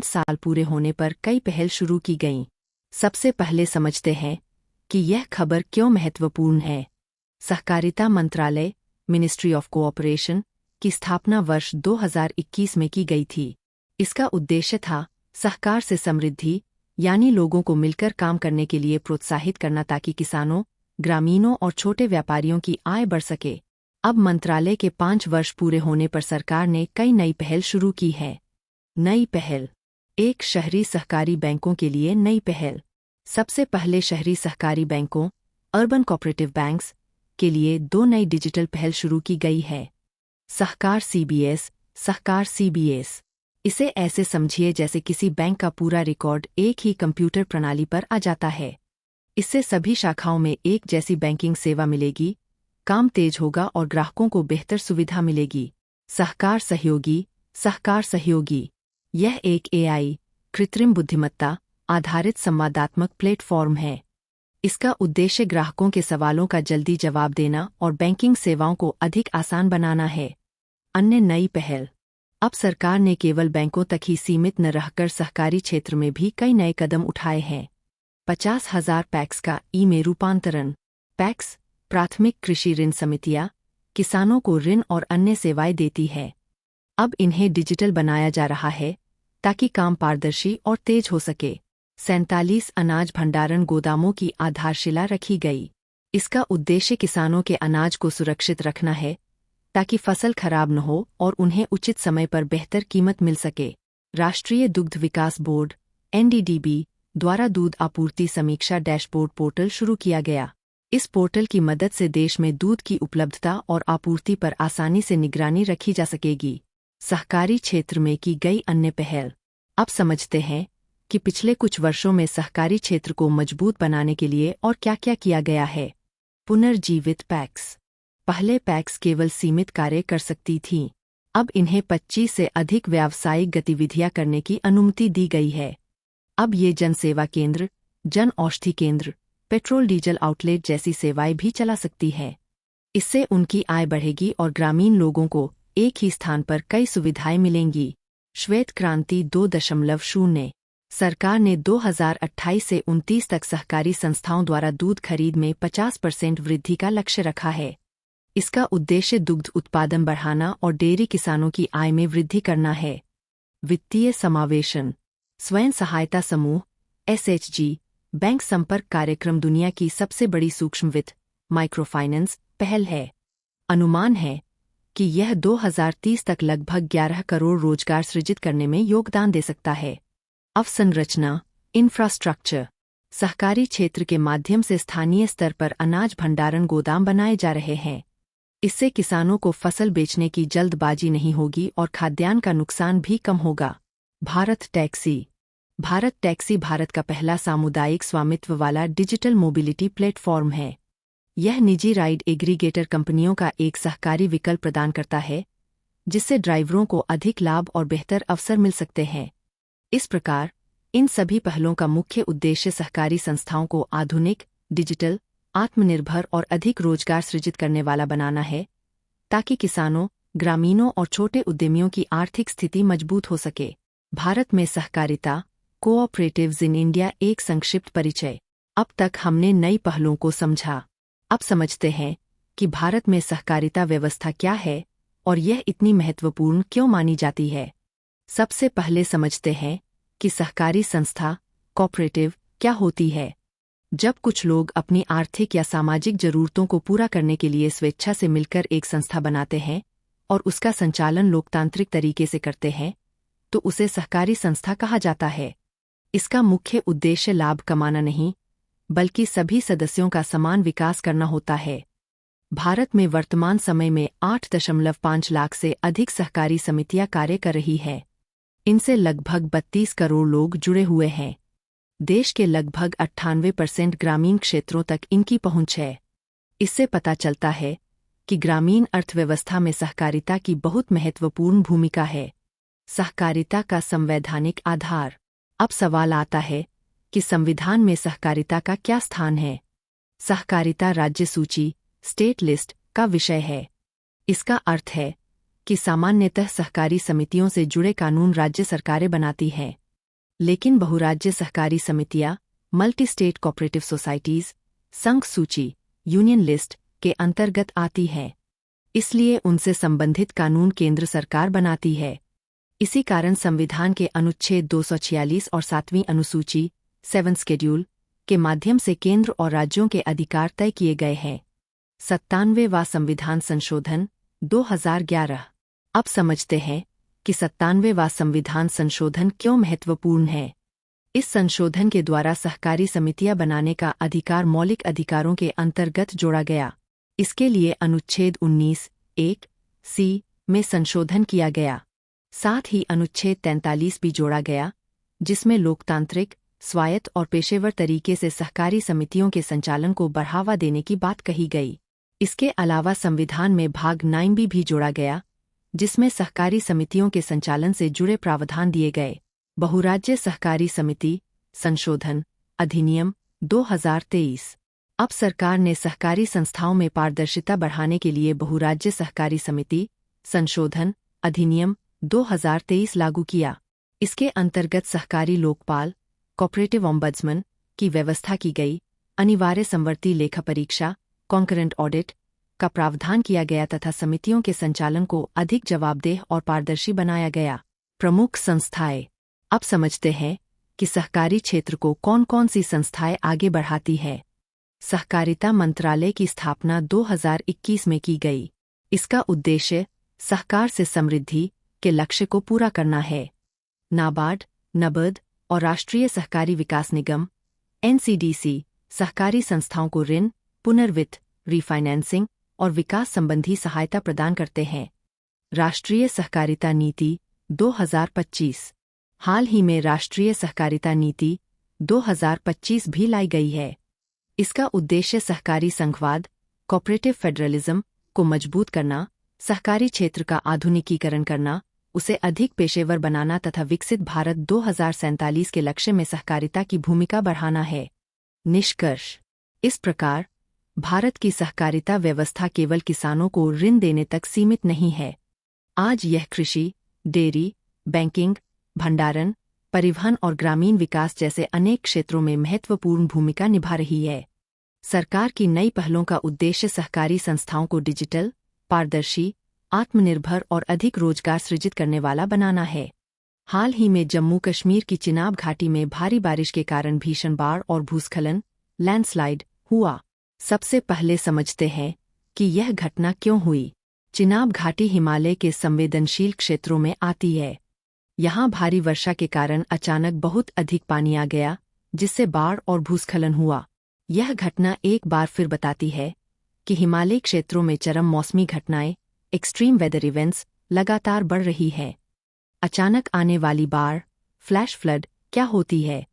साल पूरे होने पर कई पहल शुरू की गईं। सबसे पहले समझते हैं कि यह खबर क्यों महत्वपूर्ण है। सहकारिता मंत्रालय मिनिस्ट्री ऑफ कोऑपरेशन की स्थापना वर्ष 2021 में की गई थी। इसका उद्देश्य था सहकार से समृद्धि यानी लोगों को मिलकर काम करने के लिए प्रोत्साहित करना ताकि किसानों, ग्रामीणों और छोटे व्यापारियों की आय बढ़ सके। अब मंत्रालय के 5 वर्ष पूरे होने पर सरकार ने कई नई पहल शुरू की है। नई पहल 1. शहरी सहकारी बैंकों के लिए नई पहल। सबसे पहले शहरी सहकारी बैंकों अर्बन कोऑपरेटिव बैंक्स के लिए 2 नई डिजिटल पहल शुरू की गई है। सहकार सीबीएस। सहकार सीबीएस इसे ऐसे समझिए जैसे किसी बैंक का पूरा रिकॉर्ड एक ही कंप्यूटर प्रणाली पर आ जाता है। इससे सभी शाखाओं में एक जैसी बैंकिंग सेवा मिलेगी, काम तेज होगा और ग्राहकों को बेहतर सुविधा मिलेगी। सहकार सहयोगी। सहकार सहयोगी यह एक एआई कृत्रिम बुद्धिमत्ता आधारित संवादात्मक प्लेटफॉर्म है। इसका उद्देश्य ग्राहकों के सवालों का जल्दी जवाब देना और बैंकिंग सेवाओं को अधिक आसान बनाना है। अन्य नई पहल। अब सरकार ने केवल बैंकों तक ही सीमित न रहकर सहकारी क्षेत्र में भी कई नए कदम उठाए हैं। 50,000 पैक्स का में रूपांतरण। पैक्स प्राथमिक कृषि ऋण समितियां किसानों को ऋण और अन्य सेवाएं देती है। अब इन्हें डिजिटल बनाया जा रहा है ताकि काम पारदर्शी और तेज हो सके। 47 अनाज भंडारण गोदामों की आधारशिला रखी गई। इसका उद्देश्य किसानों के अनाज को सुरक्षित रखना है ताकि फसल खराब न हो और उन्हें उचित समय पर बेहतर कीमत मिल सके। राष्ट्रीय दुग्ध विकास बोर्ड एनडीडीबी द्वारा दूध आपूर्ति समीक्षा डैशबोर्ड पोर्टल शुरू किया गया। इस पोर्टल की मदद से देश में दूध की उपलब्धता और आपूर्ति पर आसानी से निगरानी रखी जा सकेगी। सहकारी क्षेत्र में की गई अन्य पहल। अब समझते हैं कि पिछले कुछ वर्षों में सहकारी क्षेत्र को मजबूत बनाने के लिए और क्या-क्या किया गया है। पुनर्जीवित पैक्स। पहले पैक्स केवल सीमित कार्य कर सकती थीं। अब इन्हें 25 से अधिक व्यावसायिक गतिविधियां करने की अनुमति दी गई है। अब ये जनसेवा केंद्र, जन औषधि केंद्र, पेट्रोल डीजल आउटलेट जैसी सेवाएं भी चला सकती है। इससे उनकी आय बढ़ेगी और ग्रामीण लोगों को एक ही स्थान पर कई सुविधाएं मिलेंगी। श्वेत क्रांति 2.0। सरकार ने 2028 से 29 तक सहकारी संस्थाओं द्वारा दूध खरीद में 50% वृद्धि का लक्ष्य रखा है। इसका उद्देश्य दुग्ध उत्पादन बढ़ाना और डेयरी किसानों की आय में वृद्धि करना है। वित्तीय समावेशन। स्वयं सहायता समूह एसएचजी बैंक संपर्क कार्यक्रम दुनिया की सबसे बड़ी सूक्ष्म वित्त माइक्रो फाइनेंस पहल है। अनुमान है कि यह 2030 तक लगभग 11 करोड़ रोजगार सृजित करने में योगदान दे सकता है। अवसंरचना इंफ्रास्ट्रक्चर। सहकारी क्षेत्र के माध्यम से स्थानीय स्तर पर अनाज भंडारण गोदाम बनाए जा रहे हैं। इससे किसानों को फसल बेचने की जल्दबाजी नहीं होगी और खाद्यान्न का नुकसान भी कम होगा। भारत टैक्सी। भारत टैक्सी भारत का पहला सामुदायिक स्वामित्व वाला डिजिटल मोबिलिटी प्लेटफॉर्म है। यह निजी राइड एग्रीगेटर कंपनियों का एक सहकारी विकल्प प्रदान करता है, जिससे ड्राइवरों को अधिक लाभ और बेहतर अवसर मिल सकते हैं। इस प्रकार इन सभी पहलों का मुख्य उद्देश्य सहकारी संस्थाओं को आधुनिक, डिजिटल, आत्मनिर्भर और अधिक रोजगार सृजित करने वाला बनाना है, ताकि किसानों, ग्रामीणों और छोटे उद्यमियों की आर्थिक स्थिति मजबूत हो सके। भारत में सहकारिता कोऑपरेटिव्स इन इंडिया एक संक्षिप्त परिचय। अब तक हमने नई पहलों को समझा। अब समझते हैं कि भारत में सहकारिता व्यवस्था क्या है और यह इतनी महत्वपूर्ण क्यों मानी जाती है। सबसे पहले समझते हैं कि सहकारी संस्था कोऑपरेटिव क्या होती है। जब कुछ लोग अपनी आर्थिक या सामाजिक जरूरतों को पूरा करने के लिए स्वेच्छा से मिलकर एक संस्था बनाते हैं और उसका संचालन लोकतांत्रिक तरीके से करते हैं, तो उसे सहकारी संस्था कहा जाता है। इसका मुख्य उद्देश्य लाभ कमाना नहीं, बल्कि सभी सदस्यों का समान विकास करना होता है। भारत में वर्तमान समय में 8.5 लाख से अधिक सहकारी समितियां कार्य कर रही है। इनसे लगभग 32 करोड़ लोग जुड़े हुए हैं। देश के लगभग 98% ग्रामीण क्षेत्रों तक इनकी पहुंच है। इससे पता चलता है कि ग्रामीण अर्थव्यवस्था में सहकारिता की बहुत महत्वपूर्ण भूमिका है। सहकारिता का संवैधानिक आधार। अब सवाल आता है कि संविधान में सहकारिता का क्या स्थान है। सहकारिता राज्य सूची स्टेट लिस्ट का विषय है। इसका अर्थ है कि सामान्यतः सहकारी समितियों से जुड़े कानून राज्य सरकारें बनाती हैं, लेकिन बहुराज्य सहकारी समितियां मल्टी स्टेट कोऑपरेटिव सोसाइटीज संघ सूची यूनियन लिस्ट के अंतर्गत आती हैं। इसलिए उनसे संबंधित कानून केंद्र सरकार बनाती है। इसी कारण संविधान के अनुच्छेद 246 और 7वीं अनुसूची 7 शेड्यूल के माध्यम से केंद्र और राज्यों के अधिकार तय किए गए हैं। 97वां संविधान संशोधन 2011। अब समझते हैं कि 97वां संविधान संशोधन क्यों महत्वपूर्ण है। इस संशोधन के द्वारा सहकारी समितियां बनाने का अधिकार मौलिक अधिकारों के अंतर्गत जोड़ा गया। इसके लिए अनुच्छेद 19(1) सी में संशोधन किया गया। साथ ही अनुच्छेद 43 भी जोड़ा गया, जिसमें लोकतांत्रिक, स्वायत्त और पेशेवर तरीके से सहकारी समितियों के संचालन को बढ़ावा देने की बात कही गई। इसके अलावा संविधान में भाग 9 भी जोड़ा गया, जिसमें सहकारी समितियों के संचालन से जुड़े प्रावधान दिए गए। बहुराज्य सहकारी समिति संशोधन अधिनियम 2023। अब सरकार ने सहकारी संस्थाओं में पारदर्शिता बढ़ाने के लिए बहुराज्य सहकारी समिति संशोधन अधिनियम 2023 लागू किया। इसके अंतर्गत सहकारी लोकपाल कोऑपरेटिव ओम्बड्समैन की व्यवस्था की गई। अनिवार्य समवर्ती लेखा परीक्षा कॉन्करेंट ऑडिट का प्रावधान किया गया तथा समितियों के संचालन को अधिक जवाबदेह और पारदर्शी बनाया गया। प्रमुख संस्थाएं। अब समझते हैं कि सहकारी क्षेत्र को कौन कौन सी संस्थाएं आगे बढ़ाती है। सहकारिता मंत्रालय की स्थापना 2021 में की गई। इसका उद्देश्य सहकार से समृद्धि के लक्ष्य को पूरा करना है। नाबार्ड, नबर्ड और राष्ट्रीय सहकारी विकास निगम (NCDC) सहकारी संस्थाओं को ऋण, पुनर्वित्त, रीफाइनेंसिंग और विकास संबंधी सहायता प्रदान करते हैं। राष्ट्रीय सहकारिता नीति 2025। हाल ही में राष्ट्रीय सहकारिता नीति 2025 भी लाई गई है। इसका उद्देश्य सहकारी संघवाद कोऑपरेटिव फेडरलिज्म को मजबूत करना, सहकारी क्षेत्र का आधुनिकीकरण करना, उसे अधिक पेशेवर बनाना तथा विकसित भारत 2047 के लक्ष्य में सहकारिता की भूमिका बढ़ाना है। निष्कर्ष। इस प्रकार भारत की सहकारिता व्यवस्था केवल किसानों को ऋण देने तक सीमित नहीं है। आज यह कृषि, डेयरी, बैंकिंग, भंडारण, परिवहन और ग्रामीण विकास जैसे अनेक क्षेत्रों में महत्वपूर्ण भूमिका निभा रही है। सरकार की नई पहलों का उद्देश्य सहकारी संस्थाओं को डिजिटल, पारदर्शी, आत्मनिर्भर और अधिक रोजगार सृजित करने वाला बनाना है। हाल ही में जम्मू कश्मीर की चिनाब घाटी में भारी बारिश के कारण भीषण बाढ़ और भूस्खलन लैंडस्लाइड हुआ। सबसे पहले समझते हैं कि यह घटना क्यों हुई। चिनाब घाटी हिमालय के संवेदनशील क्षेत्रों में आती है। यहाँ भारी वर्षा के कारण अचानक बहुत अधिक पानी आ गया, जिससे बाढ़ और भूस्खलन हुआ। यह घटना एक बार फिर बताती है कि हिमालयी क्षेत्रों में चरम मौसमी घटनाएं एक्सट्रीम वेदर इवेंट्स लगातार बढ़ रही है। अचानक आने वाली बाढ़ फ्लैश फ्लड क्या होती है।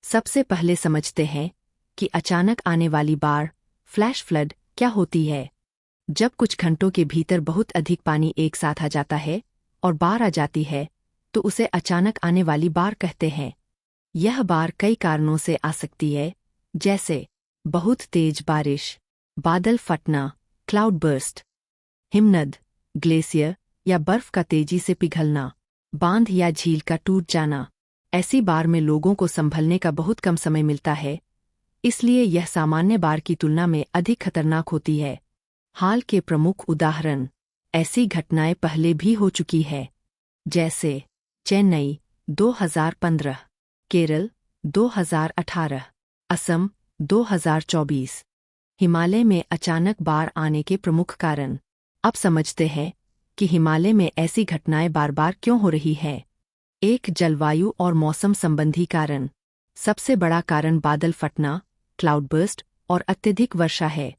सबसे पहले समझते हैं कि अचानक आने वाली बाढ़ फ्लैश फ्लड क्या होती है। जब कुछ घंटों के भीतर बहुत अधिक पानी एक साथ आ जाता है और बाढ़ आ जाती है, तो उसे अचानक आने वाली बाढ़ कहते हैं। यह बाढ़ कई कारणों से आ सकती है, जैसे बहुत तेज बारिश, बादल फटना, क्लाउड बर्स्ट, हिमनद, ग्लेशियर या बर्फ का तेजी से पिघलना, बांध या झील का टूट जाना। ऐसी बाढ़ में लोगों को संभलने का बहुत कम समय मिलता है, इसलिए यह सामान्य बाढ़ की तुलना में अधिक खतरनाक होती है। हाल के प्रमुख उदाहरण। ऐसी घटनाएं पहले भी हो चुकी है, जैसे चेन्नई 2015, केरल 2018, असम 2024। हिमालय में अचानक बाढ़ आने के प्रमुख कारण। अब समझते हैं कि हिमालय में ऐसी घटनाएं बार बार क्यों हो रही है। 1. जलवायु और मौसम संबंधी कारण। सबसे बड़ा कारण बादल फटना, क्लाउडबर्स्ट और अत्यधिक वर्षा है।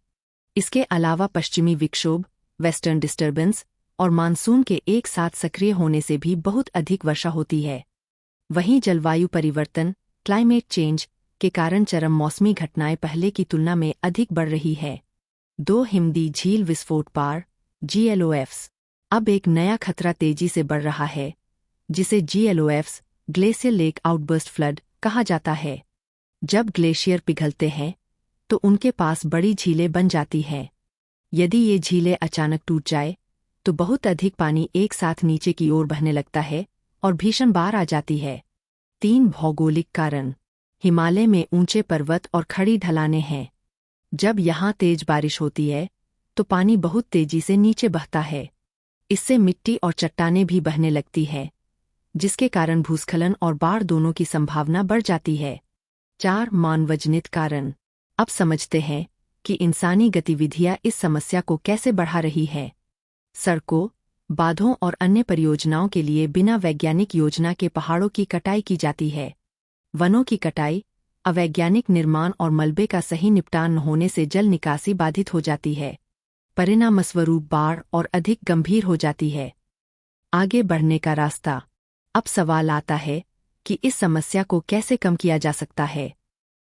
इसके अलावा पश्चिमी विक्षोभ, वेस्टर्न डिस्टर्बेंस और मानसून के एक साथ सक्रिय होने से भी बहुत अधिक वर्षा होती है। वहीं जलवायु परिवर्तन, क्लाइमेट चेंज के कारण चरम मौसमी घटनाएं पहले की तुलना में अधिक बढ़ रही है। 2. हिमदी झील विस्फोट बाढ़, GLOFs। अब एक नया खतरा तेजी से बढ़ रहा है, जिसे GLOFs, glacier lake outburst flood, कहा जाता है। जब ग्लेशियर पिघलते हैं, तो उनके पास बड़ी झीलें बन जाती हैं। यदि ये झीलें अचानक टूट जाए, तो बहुत अधिक पानी एक साथ नीचे की ओर बहने लगता है और भीषण बाढ़ आ जाती है। 3 भौगोलिक कारण। हिमालय में ऊंचे पर्वत और खड़ी ढलानें हैं। जब यहाँ तेज बारिश होती है तो पानी बहुत तेजी से नीचे बहता है। इससे मिट्टी और चट्टानें भी बहने लगती है, जिसके कारण भूस्खलन और बाढ़ दोनों की संभावना बढ़ जाती है। 4 मानवजनित कारण। अब समझते हैं कि इंसानी गतिविधियां इस समस्या को कैसे बढ़ा रही है। सड़कों, बांधों और अन्य परियोजनाओं के लिए बिना वैज्ञानिक योजना के पहाड़ों की कटाई की जाती है। वनों की कटाई, अवैज्ञानिक निर्माण और मलबे का सही निपटान न होने से जल निकासी बाधित हो जाती है। परिणामस्वरूप बाढ़ और अधिक गंभीर हो जाती है। आगे बढ़ने का रास्ता। अब सवाल आता है कि इस समस्या को कैसे कम किया जा सकता है।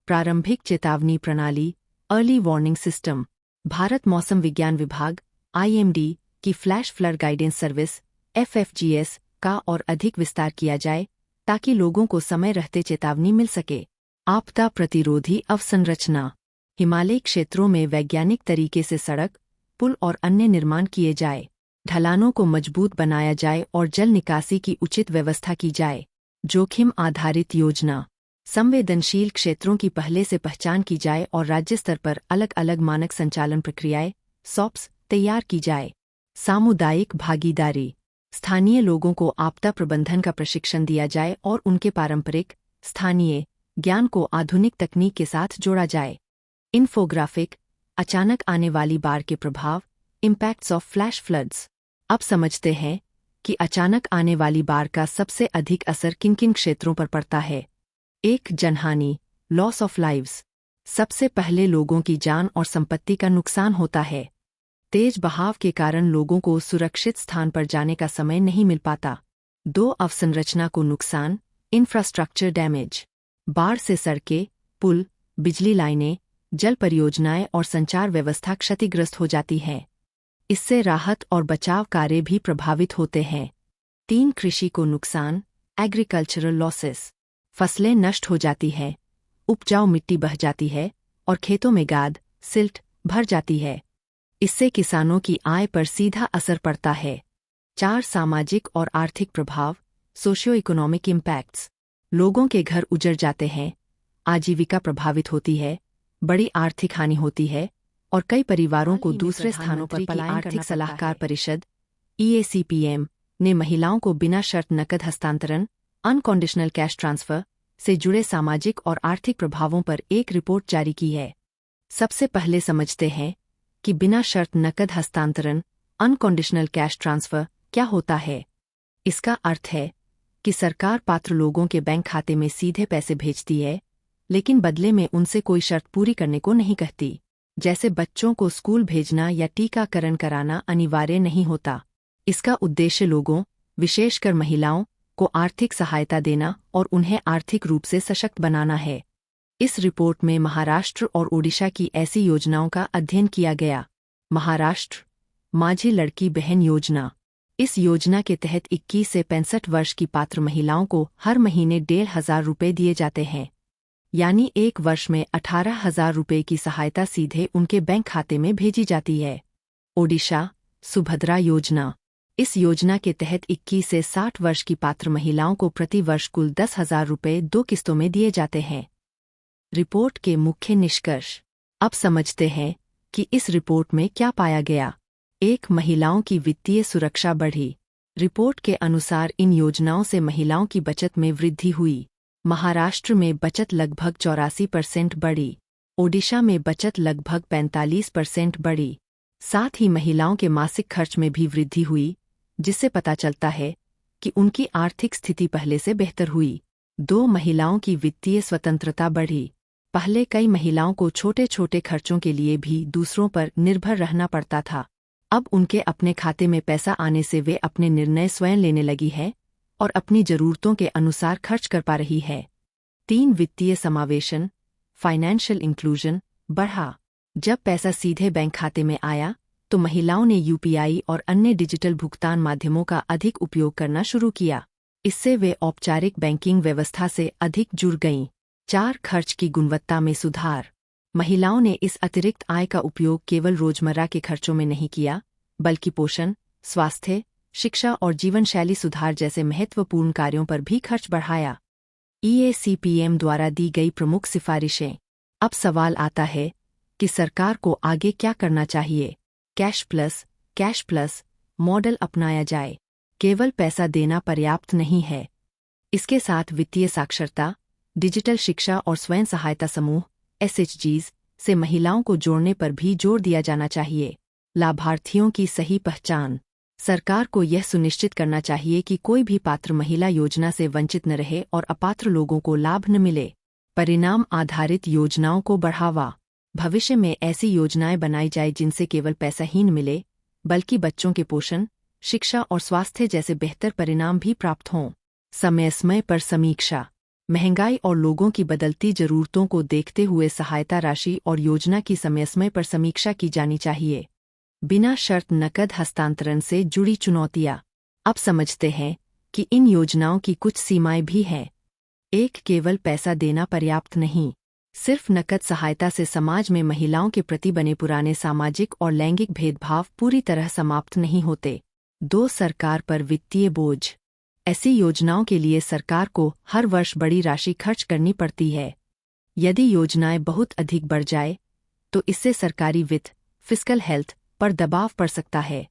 प्रारंभिक चेतावनी प्रणाली, अर्ली वार्निंग सिस्टम। भारत मौसम विज्ञान विभाग (IMD) की flash flood guidance service (FFGS) का और अधिक विस्तार किया जाए ताकि लोगों को समय रहते चेतावनी मिल सके। आपदा प्रतिरोधी अवसंरचना। हिमालयी क्षेत्रों में वैज्ञानिक तरीके से सड़क, पुल और अन्य निर्माण किए जाए, ढलानों को मजबूत बनाया जाए और जल निकासी की उचित व्यवस्था की जाए। जोखिम आधारित योजना। संवेदनशील क्षेत्रों की पहले से पहचान की जाए और राज्य स्तर पर अलग अलग मानक संचालन प्रक्रियाएं (SOPs) तैयार की जाए। सामुदायिक भागीदारी। स्थानीय लोगों को आपदा प्रबंधन का प्रशिक्षण दिया जाए और उनके पारंपरिक, स्थानीय ज्ञान को आधुनिक तकनीक के साथ जोड़ा जाए। इन्फोग्राफिक। अचानक आने वाली बाढ़ के प्रभाव, इम्पैक्ट्स ऑफ फ्लैश फ्लड्स। अब समझते हैं कि अचानक आने वाली बाढ़ का सबसे अधिक असर किन किन क्षेत्रों पर पड़ता है। 1. जनहानि, लॉस ऑफ लाइव्स। सबसे पहले लोगों की जान और संपत्ति का नुकसान होता है। तेज बहाव के कारण लोगों को सुरक्षित स्थान पर जाने का समय नहीं मिल पाता। 2. अवसंरचना को नुकसान, इंफ्रास्ट्रक्चर डैमेज। बाढ़ से सड़कें, पुल, बिजली लाइनें, जल परियोजनाएं और संचार व्यवस्था क्षतिग्रस्त हो जाती है। इससे राहत और बचाव कार्य भी प्रभावित होते हैं। 3. कृषि को नुकसान, एग्रीकल्चरल लॉसेस। फसलें नष्ट हो जाती हैं, उपजाऊ मिट्टी बह जाती है और खेतों में गाद, सिल्ट भर जाती है। इससे किसानों की आय पर सीधा असर पड़ता है। 4. सामाजिक और आर्थिक प्रभाव, सोशियो इकोनॉमिक इम्पैक्ट्स। लोगों के घर उजड़ जाते हैं, आजीविका प्रभावित होती है, बड़ी आर्थिक हानि होती है और कई परिवारों को दूसरे स्थानों पर पलायन। आर्थिक सलाहकार परिषद (EACPM) ने महिलाओं को बिना शर्त नकद हस्तांतरण (अनकंडीशनल कैश ट्रांसफर) से जुड़े सामाजिक और आर्थिक प्रभावों पर एक रिपोर्ट जारी की है। सबसे पहले समझते हैं कि बिना शर्त नकद हस्तांतरण (अनकंडीशनल कैश ट्रांसफर) क्या होता है। इसका अर्थ है कि सरकार पात्र लोगों के बैंक खाते में सीधे पैसे भेजती है, लेकिन बदले में उनसे कोई शर्त पूरी करने को नहीं कहती। जैसे बच्चों को स्कूल भेजना या टीकाकरण कराना अनिवार्य नहीं होता। इसका उद्देश्य लोगों, विशेषकर महिलाओं, को आर्थिक सहायता देना और उन्हें आर्थिक रूप से सशक्त बनाना है। इस रिपोर्ट में महाराष्ट्र और ओडिशा की ऐसी योजनाओं का अध्ययन किया गया। महाराष्ट्र, माझी लड़की बहन योजना। इस योजना के तहत 21 से 65 वर्ष की पात्र महिलाओं को हर महीने 1,500 रुपये दिए जाते हैं, यानी एक वर्ष में 18,000 रुपये की सहायता सीधे उनके बैंक खाते में भेजी जाती है। ओडिशा, सुभद्रा योजना। इस योजना के तहत 21 से 60 वर्ष की पात्र महिलाओं को प्रति वर्ष कुल 10,000 रुपये 2 किस्तों में दिए जाते हैं। रिपोर्ट के मुख्य निष्कर्ष। अब समझते हैं कि इस रिपोर्ट में क्या पाया गया। 1. महिलाओं की वित्तीय सुरक्षा बढ़ी। रिपोर्ट के अनुसार इन योजनाओं से महिलाओं की बचत में वृद्धि हुई। महाराष्ट्र में बचत लगभग 84% बढ़ी। ओडिशा में बचत लगभग 45% बढ़ी। साथ ही महिलाओं के मासिक खर्च में भी वृद्धि हुई, जिससे पता चलता है कि उनकी आर्थिक स्थिति पहले से बेहतर हुई। 2. महिलाओं की वित्तीय स्वतंत्रता बढ़ी। पहले कई महिलाओं को छोटे छोटे खर्चों के लिए भी दूसरों पर निर्भर रहना पड़ता था। अब उनके अपने खाते में पैसा आने से वे अपने निर्णय स्वयं लेने लगी है और अपनी जरूरतों के अनुसार खर्च कर पा रही है। 3. वित्तीय समावेशन, फाइनेंशियल इंक्लूजन बढ़ा। जब पैसा सीधे बैंक खाते में आया तो महिलाओं ने UPI और अन्य डिजिटल भुगतान माध्यमों का अधिक उपयोग करना शुरू किया। इससे वे औपचारिक बैंकिंग व्यवस्था से अधिक जुड़ गईं। 4. खर्च की गुणवत्ता में सुधार। महिलाओं ने इस अतिरिक्त आय का उपयोग केवल रोजमर्रा के खर्चों में नहीं किया, बल्कि पोषण, स्वास्थ्य, शिक्षा और जीवन शैली सुधार जैसे महत्वपूर्ण कार्यों पर भी खर्च बढ़ाया। EACPM द्वारा दी गई प्रमुख सिफारिशें। अब सवाल आता है कि सरकार को आगे क्या करना चाहिए। कैश प्लस मॉडल अपनाया जाए। केवल पैसा देना पर्याप्त नहीं है। इसके साथ वित्तीय साक्षरता, डिजिटल शिक्षा और स्वयं सहायता समूह SHGs से महिलाओं को जोड़ने पर भी जोर दिया जाना चाहिए। लाभार्थियों की सही पहचान। सरकार को यह सुनिश्चित करना चाहिए कि कोई भी पात्र महिला योजना से वंचित न रहे और अपात्र लोगों को लाभ न मिले। परिणाम आधारित योजनाओं को बढ़ावा। भविष्य में ऐसी योजनाएं बनाई जाए जिनसे केवल पैसा ही न मिले, बल्कि बच्चों के पोषण, शिक्षा और स्वास्थ्य जैसे बेहतर परिणाम भी प्राप्त हों। समय पर समीक्षा। महंगाई और लोगों की बदलती जरूरतों को देखते हुए सहायता राशि और योजना की समय पर समीक्षा की जानी चाहिए। बिना शर्त नकद हस्तांतरण से जुड़ी चुनौतियां। अब समझते हैं कि इन योजनाओं की कुछ सीमाएं भी हैं। केवल पैसा देना पर्याप्त नहीं। सिर्फ नकद सहायता से समाज में महिलाओं के प्रति बने पुराने सामाजिक और लैंगिक भेदभाव पूरी तरह समाप्त नहीं होते। 2. सरकार पर वित्तीय बोझ। ऐसी योजनाओं के लिए सरकार को हर वर्ष बड़ी राशि खर्च करनी पड़ती है। यदि योजनाएं बहुत अधिक बढ़ जाए तो इससे सरकारी वित्त, फिस्कल हेल्थ पर दबाव पड़ सकता है।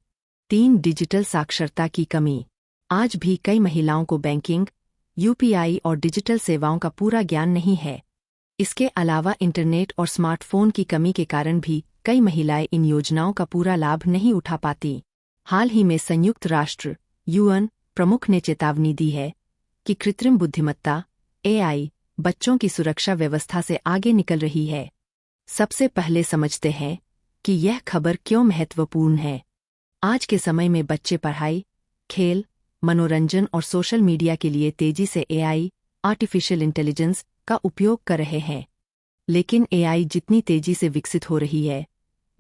3. डिजिटल साक्षरता की कमी। आज भी कई महिलाओं को बैंकिंग, UPI और डिजिटल सेवाओं का पूरा ज्ञान नहीं है। इसके अलावा इंटरनेट और स्मार्टफोन की कमी के कारण भी कई महिलाएं इन योजनाओं का पूरा लाभ नहीं उठा पाती। हाल ही में संयुक्त राष्ट्र UN प्रमुख ने चेतावनी दी है कि कृत्रिम बुद्धिमत्ता AI बच्चों की सुरक्षा व्यवस्था से आगे निकल रही है। सबसे पहले समझते हैं कि यह खबर क्यों महत्वपूर्ण है। आज के समय में बच्चे पढ़ाई, खेल, मनोरंजन और सोशल मीडिया के लिए तेजी से AI आर्टिफिशियल इंटेलिजेंस का उपयोग कर रहे हैं। लेकिन AI जितनी तेजी से विकसित हो रही है,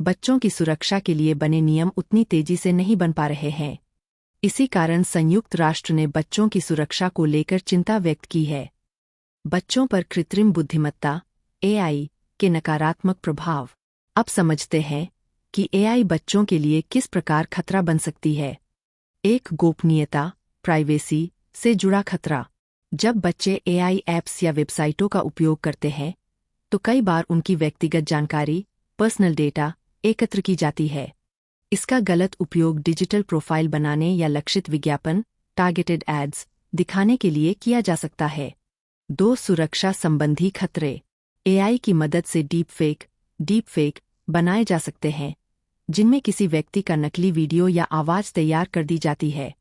बच्चों की सुरक्षा के लिए बने नियम उतनी तेजी से नहीं बन पा रहे हैं। इसी कारण संयुक्त राष्ट्र ने बच्चों की सुरक्षा को लेकर चिंता व्यक्त की है। बच्चों पर कृत्रिम बुद्धिमत्ता AI के नकारात्मक प्रभाव। अब समझते हैं कि AI बच्चों के लिए किस प्रकार खतरा बन सकती है। 1. गोपनीयता, प्राइवेसी से जुड़ा खतरा। जब बच्चे AI ऐप्स या वेबसाइटों का उपयोग करते हैं तो कई बार उनकी व्यक्तिगत जानकारी, पर्सनल डेटा एकत्र की जाती है। इसका गलत उपयोग डिजिटल प्रोफाइल बनाने या लक्षित विज्ञापन, टारगेटेड एड्स दिखाने के लिए किया जा सकता है। 2. सुरक्षा संबंधी खतरे। AI की मदद से डीपफेक बनाए जा सकते हैं, जिनमें किसी व्यक्ति का नकली वीडियो या आवाज तैयार कर दी जाती है।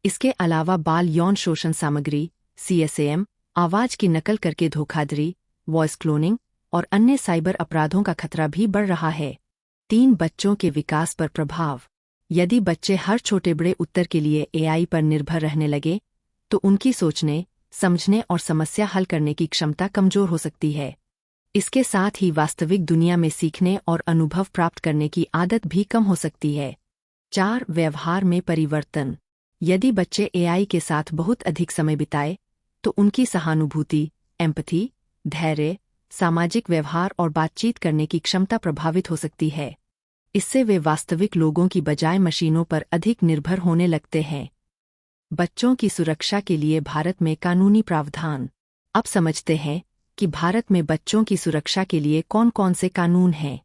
इसके अलावा बाल यौन शोषण सामग्री CSAM, आवाज की नकल करके धोखाधड़ी, वॉइस क्लोनिंग और अन्य साइबर अपराधों का खतरा भी बढ़ रहा है। 3. बच्चों के विकास पर प्रभाव। यदि बच्चे हर छोटे बड़े उत्तर के लिए AI पर निर्भर रहने लगे तो उनकी सोचने, समझने और समस्या हल करने की क्षमता कमजोर हो सकती है। इसके साथ ही वास्तविक दुनिया में सीखने और अनुभव प्राप्त करने की आदत भी कम हो सकती है। 4. व्यवहार में परिवर्तन। यदि बच्चे AI के साथ बहुत अधिक समय बिताए तो उनकी सहानुभूति, एम्पैथी, धैर्य, सामाजिक व्यवहार और बातचीत करने की क्षमता प्रभावित हो सकती है। इससे वे वास्तविक लोगों की बजाय मशीनों पर अधिक निर्भर होने लगते हैं। बच्चों की सुरक्षा के लिए भारत में कानूनी प्रावधान। अब समझते हैं कि भारत में बच्चों की सुरक्षा के लिए कौन-कौन से कानून हैं।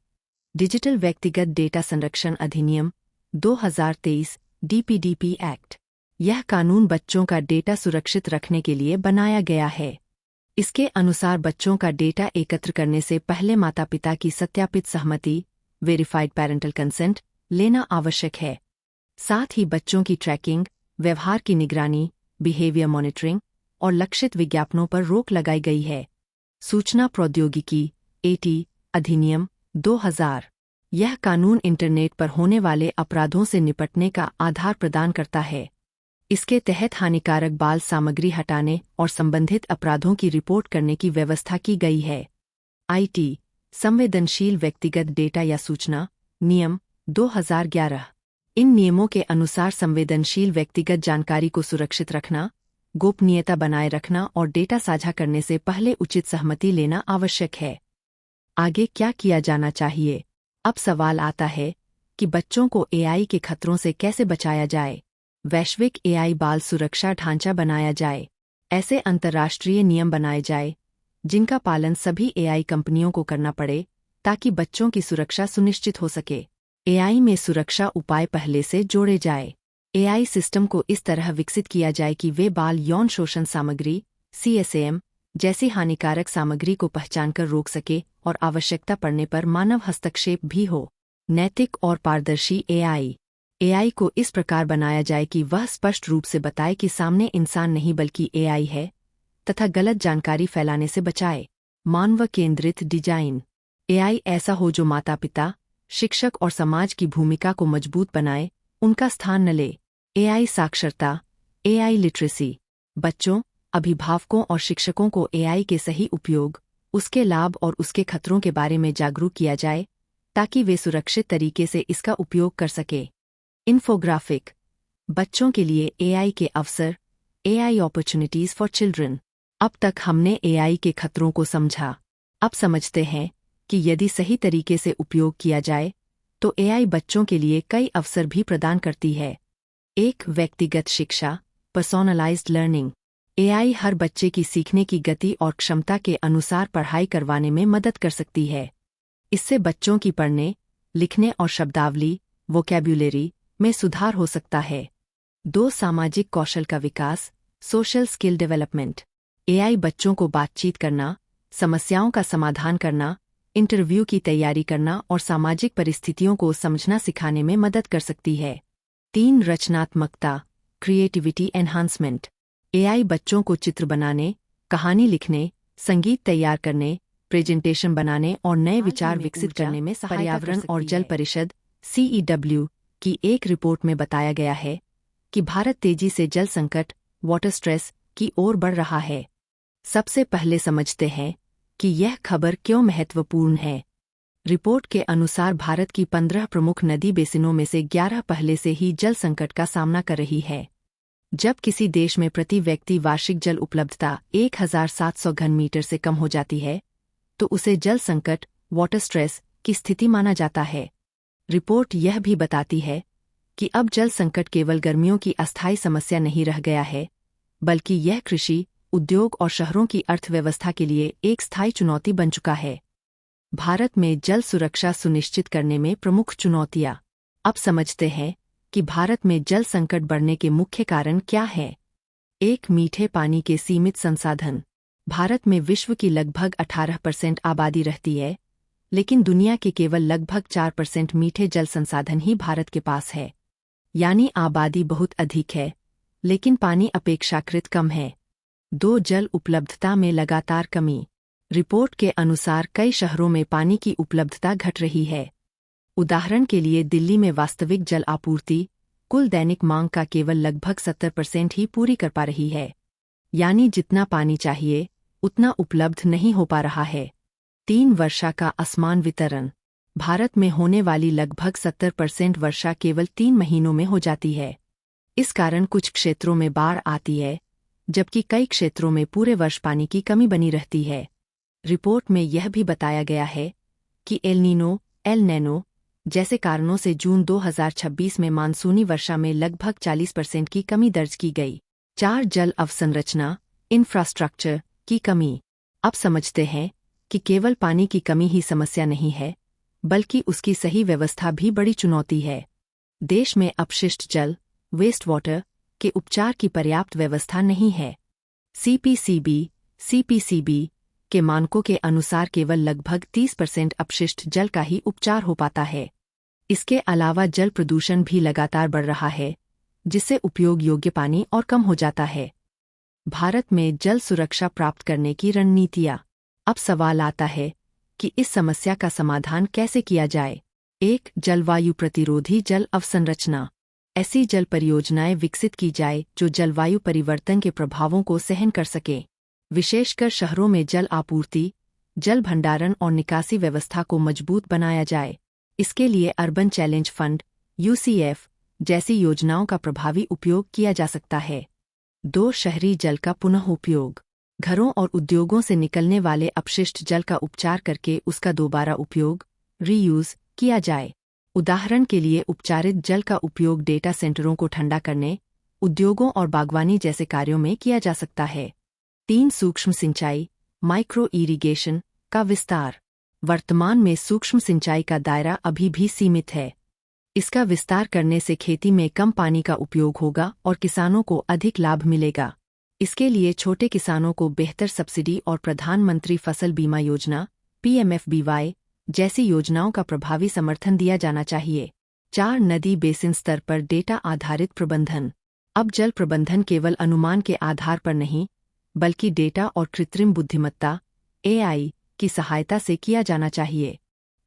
डिजिटल व्यक्तिगत डेटा संरक्षण अधिनियम 2023 DPDP एक्ट। यह कानून बच्चों का डेटा सुरक्षित रखने के लिए बनाया गया है। इसके अनुसार बच्चों का डेटा एकत्र करने से पहले माता-पिता की सत्यापित सहमति, वेरीफाइड पैरेंटल कंसेंट, लेना आवश्यक है। साथ ही बच्चों की ट्रैकिंग, व्यवहार की निगरानी, बिहेवियर मॉनिटरिंग और लक्षित विज्ञापनों पर रोक लगाई गई है। सूचना प्रौद्योगिकी AT अधिनियम 2000। यह कानून इंटरनेट पर होने वाले अपराधों से निपटने का आधार प्रदान करता है। इसके तहत हानिकारक बाल सामग्री हटाने और संबंधित अपराधों की रिपोर्ट करने की व्यवस्था की गई है। IT संवेदनशील व्यक्तिगत डेटा या सूचना नियम 2011। इन नियमों के अनुसार संवेदनशील व्यक्तिगत जानकारी को सुरक्षित रखना, गोपनीयता बनाए रखना और डेटा साझा करने से पहले उचित सहमति लेना आवश्यक है। आगे क्या किया जाना चाहिए? अब सवाल आता है कि बच्चों को एआई के खतरों से कैसे बचाया जाए। वैश्विक एआई बाल सुरक्षा ढांचा बनाया जाए। ऐसे अंतर्राष्ट्रीय नियम बनाए जाए जिनका पालन सभी एआई कंपनियों को करना पड़े ताकि बच्चों की सुरक्षा सुनिश्चित हो सके। एआई में सुरक्षा उपाय पहले से जोड़े जाए। एआई सिस्टम को इस तरह विकसित किया जाए कि वे बाल यौन शोषण सामग्री CSAM जैसी हानिकारक सामग्री को पहचानकर रोक सके और आवश्यकता पड़ने पर मानव हस्तक्षेप भी हो। नैतिक और पारदर्शी एआई को इस प्रकार बनाया जाए कि वह स्पष्ट रूप से बताए कि सामने इंसान नहीं बल्कि एआई है तथा गलत जानकारी फैलाने से बचाए। मानव केंद्रित डिजाइन। एआई ऐसा हो जो माता पिता, शिक्षक और समाज की भूमिका को मजबूत बनाए, उनका स्थान न ले। एआई साक्षरता, एआई लिटरेसी। बच्चों, अभिभावकों और शिक्षकों को एआई के सही उपयोग, उसके लाभ और उसके खतरों के बारे में जागरूक किया जाए ताकि वे सुरक्षित तरीके से इसका उपयोग कर सके। इन्फोग्राफिक। बच्चों के लिए एआई के अवसर, एआई अपॉर्चुनिटीज फॉर चिल्ड्रन। अब तक हमने एआई के खतरों को समझा। अब समझते हैं कि यदि सही तरीके से उपयोग किया जाए तो एआई बच्चों के लिए कई अवसर भी प्रदान करती है। एक, व्यक्तिगत शिक्षा, पर्सोनलाइज्ड लर्निंग। एआई हर बच्चे की सीखने की गति और क्षमता के अनुसार पढ़ाई करवाने में मदद कर सकती है। इससे बच्चों की पढ़ने, लिखने और शब्दावली वोकैब्युलरी में सुधार हो सकता है। 2, सामाजिक कौशल का विकास, सोशल स्किल डेवलपमेंट। एआई बच्चों को बातचीत करना, समस्याओं का समाधान करना, इंटरव्यू की तैयारी करना और सामाजिक परिस्थितियों को समझना सिखाने में मदद कर सकती है। 3, रचनात्मकता, क्रिएटिविटी एनहांसमेंट। एआई बच्चों को चित्र बनाने, कहानी लिखने, संगीत तैयार करने, प्रेजेंटेशन बनाने और नए विचार विकसित करने में सहायता कर सकती है। पर्यावरण और जल परिषद CEW की एक रिपोर्ट में बताया गया है कि भारत तेजी से जल संकट, वाटर स्ट्रेस की ओर बढ़ रहा है। सबसे पहले समझते हैं कि यह खबर क्यों महत्वपूर्ण है। रिपोर्ट के अनुसार भारत की 15 प्रमुख नदी बेसिनों में से 11 पहले से ही जल संकट का सामना कर रही है। जब किसी देश में प्रति व्यक्ति वार्षिक जल उपलब्धता 1700 घन मीटर से कम हो जाती है तो उसे जल संकट, वाटर स्ट्रेस की स्थिति माना जाता है। रिपोर्ट यह भी बताती है कि अब जल संकट केवल गर्मियों की अस्थायी समस्या नहीं रह गया है, बल्कि यह कृषि, उद्योग और शहरों की अर्थव्यवस्था के लिए एक स्थायी चुनौती बन चुका है। भारत में जल सुरक्षा सुनिश्चित करने में प्रमुख चुनौतियां। अब समझते हैं कि भारत में जल संकट बढ़ने के मुख्य कारण क्या हैं। 1, मीठे पानी के सीमित संसाधन। भारत में विश्व की लगभग 18% आबादी रहती है, लेकिन दुनिया के केवल लगभग 4% मीठे जल संसाधन ही भारत के पास है। यानी आबादी बहुत अधिक है, लेकिन पानी अपेक्षाकृत कम है। 2, जल उपलब्धता में लगातार कमी। रिपोर्ट के अनुसार कई शहरों में पानी की उपलब्धता घट रही है। उदाहरण के लिए दिल्ली में वास्तविक जल आपूर्ति कुल दैनिक मांग का केवल लगभग 70% ही पूरी कर पा रही है। यानी जितना पानी चाहिए उतना उपलब्ध नहीं हो पा रहा है। 3, वर्षा का असमान वितरण। भारत में होने वाली लगभग 70% वर्षा केवल 3 महीनों में हो जाती है। इस कारण कुछ क्षेत्रों में बाढ़ आती है, जबकि कई क्षेत्रों में पूरे वर्ष पानी की कमी बनी रहती है। रिपोर्ट में यह भी बताया गया है कि एल नैनो जैसे कारणों से जून 2026 में मानसूनी वर्षा में लगभग 40% की कमी दर्ज की गई। 4, जल अवसंरचना, इंफ्रास्ट्रक्चर की कमी। अब समझते हैं कि केवल पानी की कमी ही समस्या नहीं है, बल्कि उसकी सही व्यवस्था भी बड़ी चुनौती है। देश में अपशिष्ट जल, वेस्ट वाटर के उपचार की पर्याप्त व्यवस्था नहीं है। CPCB के मानकों के अनुसार केवल लगभग 30% अपशिष्ट जल का ही उपचार हो पाता है। इसके अलावा जल प्रदूषण भी लगातार बढ़ रहा है, जिससे उपयोग योग्य पानी और कम हो जाता है। भारत में जल सुरक्षा प्राप्त करने की रणनीतियाँ। अब सवाल आता है कि इस समस्या का समाधान कैसे किया जाए। 1, जलवायु प्रतिरोधी जल अवसंरचना। ऐसी जल परियोजनाएं विकसित की जाए जो जलवायु परिवर्तन के प्रभावों को सहन कर सकें। विशेषकर शहरों में जल आपूर्ति, जल भंडारण और निकासी व्यवस्था को मजबूत बनाया जाए। इसके लिए अर्बन चैलेंज फंड UCF जैसी योजनाओं का प्रभावी उपयोग किया जा सकता है। 2, शहरी जल का पुनः उपयोग। घरों और उद्योगों से निकलने वाले अपशिष्ट जल का उपचार करके उसका दोबारा उपयोग रीयूज किया जाए। उदाहरण के लिए उपचारित जल का उपयोग डेटा सेंटरों को ठंडा करने, उद्योगों और बागवानी जैसे कार्यों में किया जा सकता है। 3. सूक्ष्म सिंचाई माइक्रो इरिगेशन का विस्तार। वर्तमान में सूक्ष्म सिंचाई का दायरा अभी भी सीमित है। इसका विस्तार करने से खेती में कम पानी का उपयोग होगा और किसानों को अधिक लाभ मिलेगा। इसके लिए छोटे किसानों को बेहतर सब्सिडी और प्रधानमंत्री फसल बीमा योजना (PMFBY) जैसी योजनाओं का प्रभावी समर्थन दिया जाना चाहिए। 4. नदी बेसिन स्तर पर डेटा आधारित प्रबंधन। अब जल प्रबंधन केवल अनुमान के आधार पर नहीं, बल्कि डेटा और कृत्रिम बुद्धिमत्ता (AI) की सहायता से किया जाना चाहिए।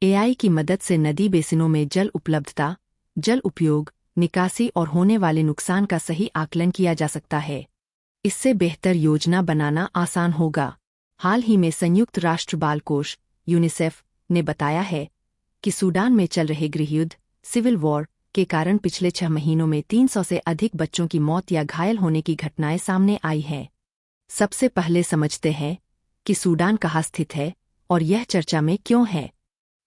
AI की मदद से नदी बेसिनों में जल उपलब्धता, जल उपयोग, निकासी और होने वाले नुकसान का सही आकलन किया जा सकता है। इससे बेहतर योजना बनाना आसान होगा। हाल ही में संयुक्त राष्ट्र बाल कोष (UNICEF) ने बताया है कि सूडान में चल रहे गृहयुद्ध सिविल वॉर के कारण पिछले 6 महीनों में 300 से अधिक बच्चों की मौत या घायल होने की घटनाएं सामने आई हैं। सबसे पहले समझते हैं कि सूडान कहाँ स्थित है और यह चर्चा में क्यों है।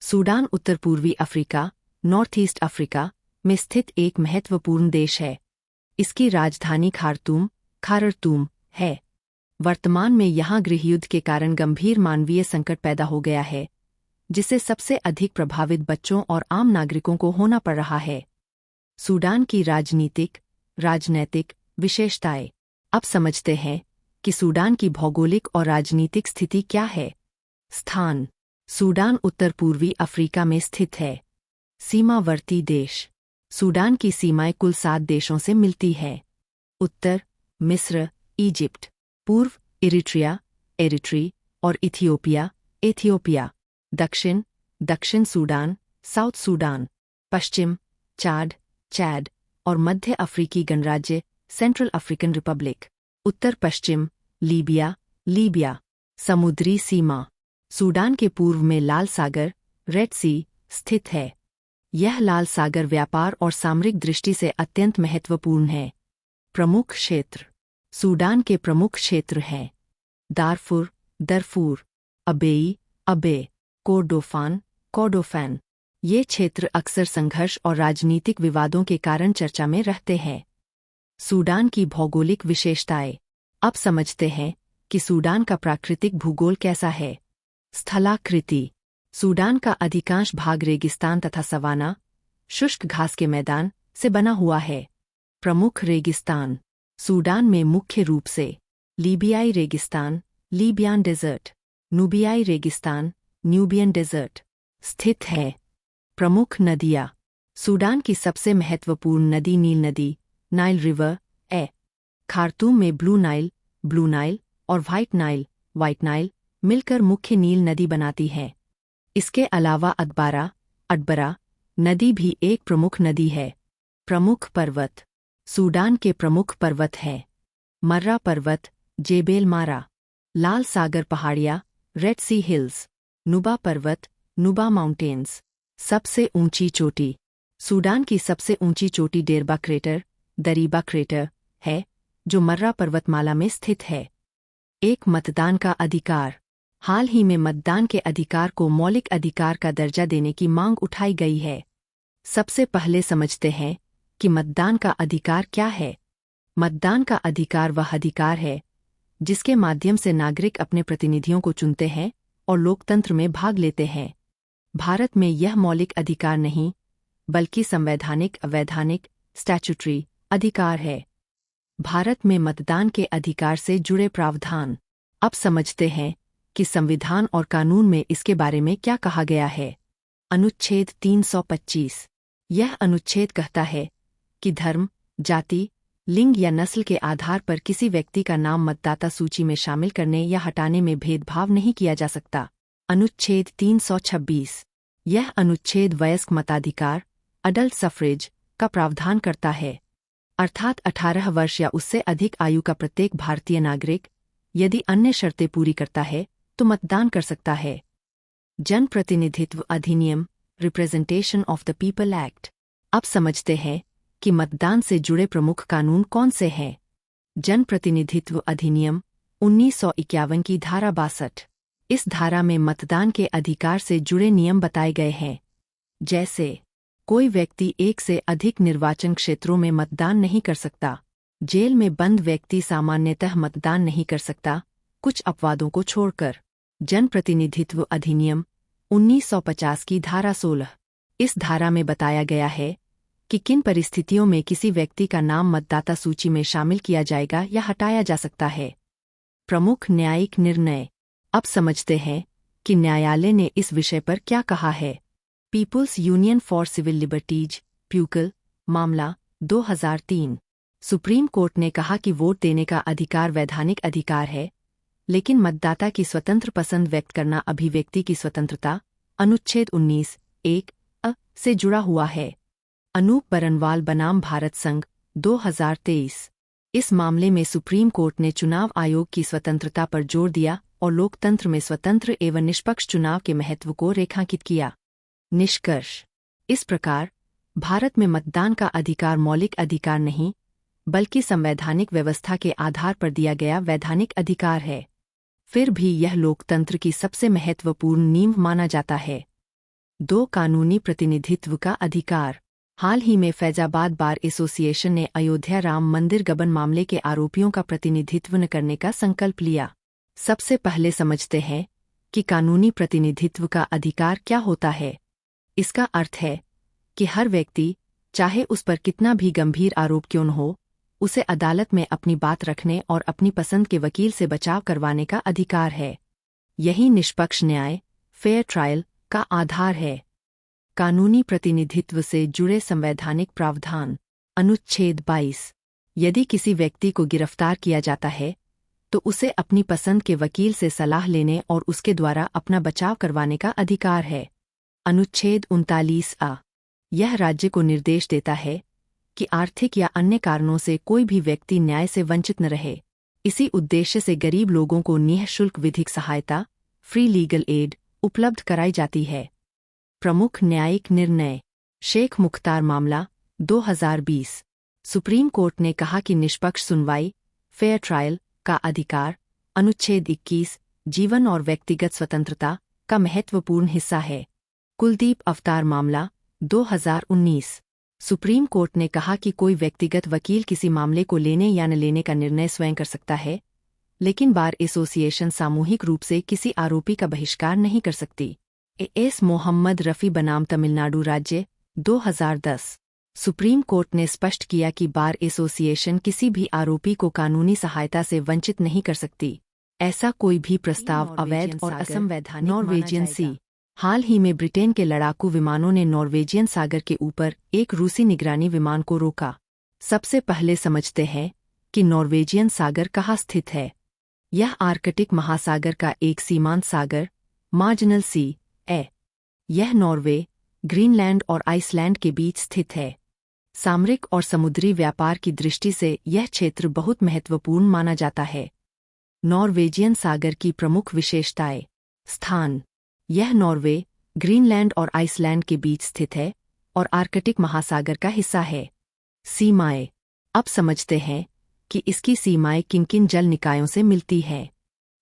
सूडान उत्तर पूर्वी अफ्रीका (नॉर्थ ईस्ट अफ्रीका) में स्थित एक महत्वपूर्ण देश है। इसकी राजधानी खार्टूम है। वर्तमान में यहाँ गृहयुद्ध के कारण गंभीर मानवीय संकट पैदा हो गया है, जिससे सबसे अधिक प्रभावित बच्चों और आम नागरिकों को होना पड़ रहा है। सूडान की राजनैतिक विशेषताएं। अब समझते हैं कि सूडान की भौगोलिक और राजनीतिक स्थिति क्या है। स्थान: सूडान उत्तर पूर्वी अफ्रीका में स्थित है। सीमावर्ती देश: सूडान की सीमाएं कुल 7 देशों से मिलती है। उत्तर मिस्र, इजिप्ट। पूर्व इरिट्री और इथियोपिया। दक्षिण सूडान, साउथ सूडान। पश्चिम चाड और मध्य अफ्रीकी गणराज्य, सेंट्रल अफ्रीकन रिपब्लिक। उत्तर पश्चिम लीबिया। समुद्री सीमा: सूडान के पूर्व में लाल सागर रेड सी स्थित है। यह लाल सागर व्यापार और सामरिक दृष्टि से अत्यंत महत्वपूर्ण है। प्रमुख क्षेत्र: सूडान के प्रमुख क्षेत्र हैं दारफूर, अबे, कोर्डोफान। ये क्षेत्र अक्सर संघर्ष और राजनीतिक विवादों के कारण चर्चा में रहते हैं। सूडान की भौगोलिक विशेषताएं। अब समझते हैं कि सूडान का प्राकृतिक भूगोल कैसा है। स्थलाकृति: सूडान का अधिकांश भाग रेगिस्तान तथा सवाना, शुष्क घास के मैदान से बना हुआ है। प्रमुख रेगिस्तान: सूडान में मुख्य रूप से लीबियाई रेगिस्तान, लीबियान डेजर्ट, नूबियाई रेगिस्तान, न्यूबियन डेजर्ट स्थित है। प्रमुख नदियाँ: सूडान की सबसे महत्वपूर्ण नदी नील नदी, नाइल रिवर है। खार्तूम में ब्लू नाइल और व्हाइट नाइल मिलकर मुख्य नील नदी बनाती है। इसके अलावा अडबरा नदी भी एक प्रमुख नदी है। प्रमुख पर्वत: सूडान के प्रमुख पर्वत हैं मर्रा पर्वत, जेबेल मारा, लाल सागर पहाड़ियाँ, रेड सी हिल्स, नुबा पर्वत, नुबा माउंटेन्स। सबसे ऊंची चोटी: सूडान की सबसे ऊंची चोटी दरीबा क्रेटर है, जो मर्रा पर्वतमाला में स्थित है। एक मतदान का अधिकार: हाल ही में मतदान के अधिकार को मौलिक अधिकार का दर्जा देने की मांग उठाई गई है। सबसे पहले समझते हैं कि मतदान का अधिकार क्या है। मतदान का अधिकार वह अधिकार है जिसके माध्यम से नागरिक अपने प्रतिनिधियों को चुनते हैं और लोकतंत्र में भाग लेते हैं। भारत में यह मौलिक अधिकार नहीं, बल्कि संवैधानिक अवैधानिक स्टैट्यूटरी अधिकार है। भारत में मतदान के अधिकार से जुड़े प्रावधान। अब समझते हैं कि संविधान और कानून में इसके बारे में क्या कहा गया है। अनुच्छेद 325। यह अनुच्छेद कहता है कि धर्म, जाति, लिंग या नस्ल के आधार पर किसी व्यक्ति का नाम मतदाता सूची में शामिल करने या हटाने में भेदभाव नहीं किया जा सकता। अनुच्छेद 326। यह अनुच्छेद वयस्क मताधिकार अडल्ट सफरेज का प्रावधान करता है, अर्थात 18 वर्ष या उससे अधिक आयु का प्रत्येक भारतीय नागरिक, यदि अन्य शर्तें पूरी करता है, तो मतदान कर सकता है। जनप्रतिनिधित्व अधिनियम representation of the people act. अब समझते हैं कि मतदान से जुड़े प्रमुख कानून कौन से हैं। जनप्रतिनिधित्व अधिनियम 1951 की धारा 62। इस धारा में मतदान के अधिकार से जुड़े नियम बताए गए हैं, जैसे कोई व्यक्ति एक से अधिक निर्वाचन क्षेत्रों में मतदान नहीं कर सकता। जेल में बंद व्यक्ति सामान्यतः मतदान नहीं कर सकता, कुछ अपवादों को छोड़कर। जनप्रतिनिधित्व अधिनियम 1950 की धारा 16। इस धारा में बताया गया है कि किन परिस्थितियों में किसी व्यक्ति का नाम मतदाता सूची में शामिल किया जाएगा या हटाया जा सकता है। प्रमुख न्यायिक निर्णय। अब समझते हैं कि न्यायालय ने इस विषय पर क्या कहा है। People's Union for Civil Liberties PUCL मामला 2003। सुप्रीम कोर्ट ने कहा कि वोट देने का अधिकार वैधानिक अधिकार है, लेकिन मतदाता की स्वतंत्र पसंद व्यक्त करना अभिव्यक्ति की स्वतंत्रता अनुच्छेद 19(1) से जुड़ा हुआ है। अनूप बरनवाल बनाम भारत संघ 2023। इस मामले में सुप्रीम कोर्ट ने चुनाव आयोग की स्वतंत्रता पर जोर दिया और लोकतंत्र में स्वतंत्र एवं निष्पक्ष चुनाव के महत्व को रेखांकित किया। निष्कर्ष। इस प्रकार भारत में मतदान का अधिकार मौलिक अधिकार नहीं, बल्कि संवैधानिक व्यवस्था के आधार पर दिया गया वैधानिक अधिकार है। फिर भी यह लोकतंत्र की सबसे महत्वपूर्ण नींव माना जाता है। 2. कानूनी प्रतिनिधित्व का अधिकार। हाल ही में फैजाबाद बार एसोसिएशन ने अयोध्या राम मंदिर गबन मामले के आरोपियों का प्रतिनिधित्व न करने का संकल्प लिया। सबसे पहले समझते हैं कि कानूनी प्रतिनिधित्व का अधिकार क्या होता है। इसका अर्थ है कि हर व्यक्ति, चाहे उस पर कितना भी गंभीर आरोप क्यों न हो, उसे अदालत में अपनी बात रखने और अपनी पसंद के वकील से बचाव करवाने का अधिकार है। यही निष्पक्ष न्याय, फेयर ट्रायल का आधार है। कानूनी प्रतिनिधित्व से जुड़े संवैधानिक प्रावधान। अनुच्छेद 22। यदि किसी व्यक्ति को गिरफ्तार किया जाता है तो उसे अपनी पसंद के वकील से सलाह लेने और उसके द्वारा अपना बचाव करवाने का अधिकार है। अनुच्छेद 39(a). यह राज्य को निर्देश देता है कि आर्थिक या अन्य कारणों से कोई भी व्यक्ति न्याय से वंचित न रहे। इसी उद्देश्य से गरीब लोगों को निःशुल्क विधिक सहायता, फ्री लीगल एड, उपलब्ध कराई जाती है। प्रमुख न्यायिक निर्णय। शेख मुख्तार मामला 2020। सुप्रीम कोर्ट ने कहा कि निष्पक्ष सुनवाई, फेयर ट्रायल का अधिकार अनुच्छेद 21 जीवन और व्यक्तिगत स्वतंत्रता का महत्वपूर्ण हिस्सा है। कुलदीप अवतार मामला 2019। सुप्रीम कोर्ट ने कहा कि कोई व्यक्तिगत वकील किसी मामले को लेने या न लेने का निर्णय स्वयं कर सकता है, लेकिन बार एसोसिएशन सामूहिक रूप से किसी आरोपी का बहिष्कार नहीं कर सकती। एस मोहम्मद रफ़ी बनाम तमिलनाडु राज्य 2010। सुप्रीम कोर्ट ने स्पष्ट किया कि बार एसोसिएशन किसी भी आरोपी को कानूनी सहायता से वंचित नहीं कर सकती। ऐसा कोई भी प्रस्ताव अवैध और असंवैधानिक। नॉर्वेजियन सी। हाल ही में ब्रिटेन के लड़ाकू विमानों ने नॉर्वेजियन सागर के ऊपर एक रूसी निगरानी विमान को रोका। सबसे पहले समझते हैं कि नॉर्वेजियन सागर कहाँ स्थित है। यह आर्कटिक महासागर का एक सीमांत सागर, मार्जिनल सी, है। यह नॉर्वे, ग्रीनलैंड और आइसलैंड के बीच स्थित है। सामरिक और समुद्री व्यापार की दृष्टि से यह क्षेत्र बहुत महत्वपूर्ण माना जाता है। नॉर्वेजियन सागर की प्रमुख विशेषताएं। स्थान। यह नॉर्वे, ग्रीनलैंड और आइसलैंड के बीच स्थित है और आर्कटिक महासागर का हिस्सा है। सीमाएं। अब समझते हैं कि इसकी सीमाएं किन-किन जल निकायों से मिलती हैं।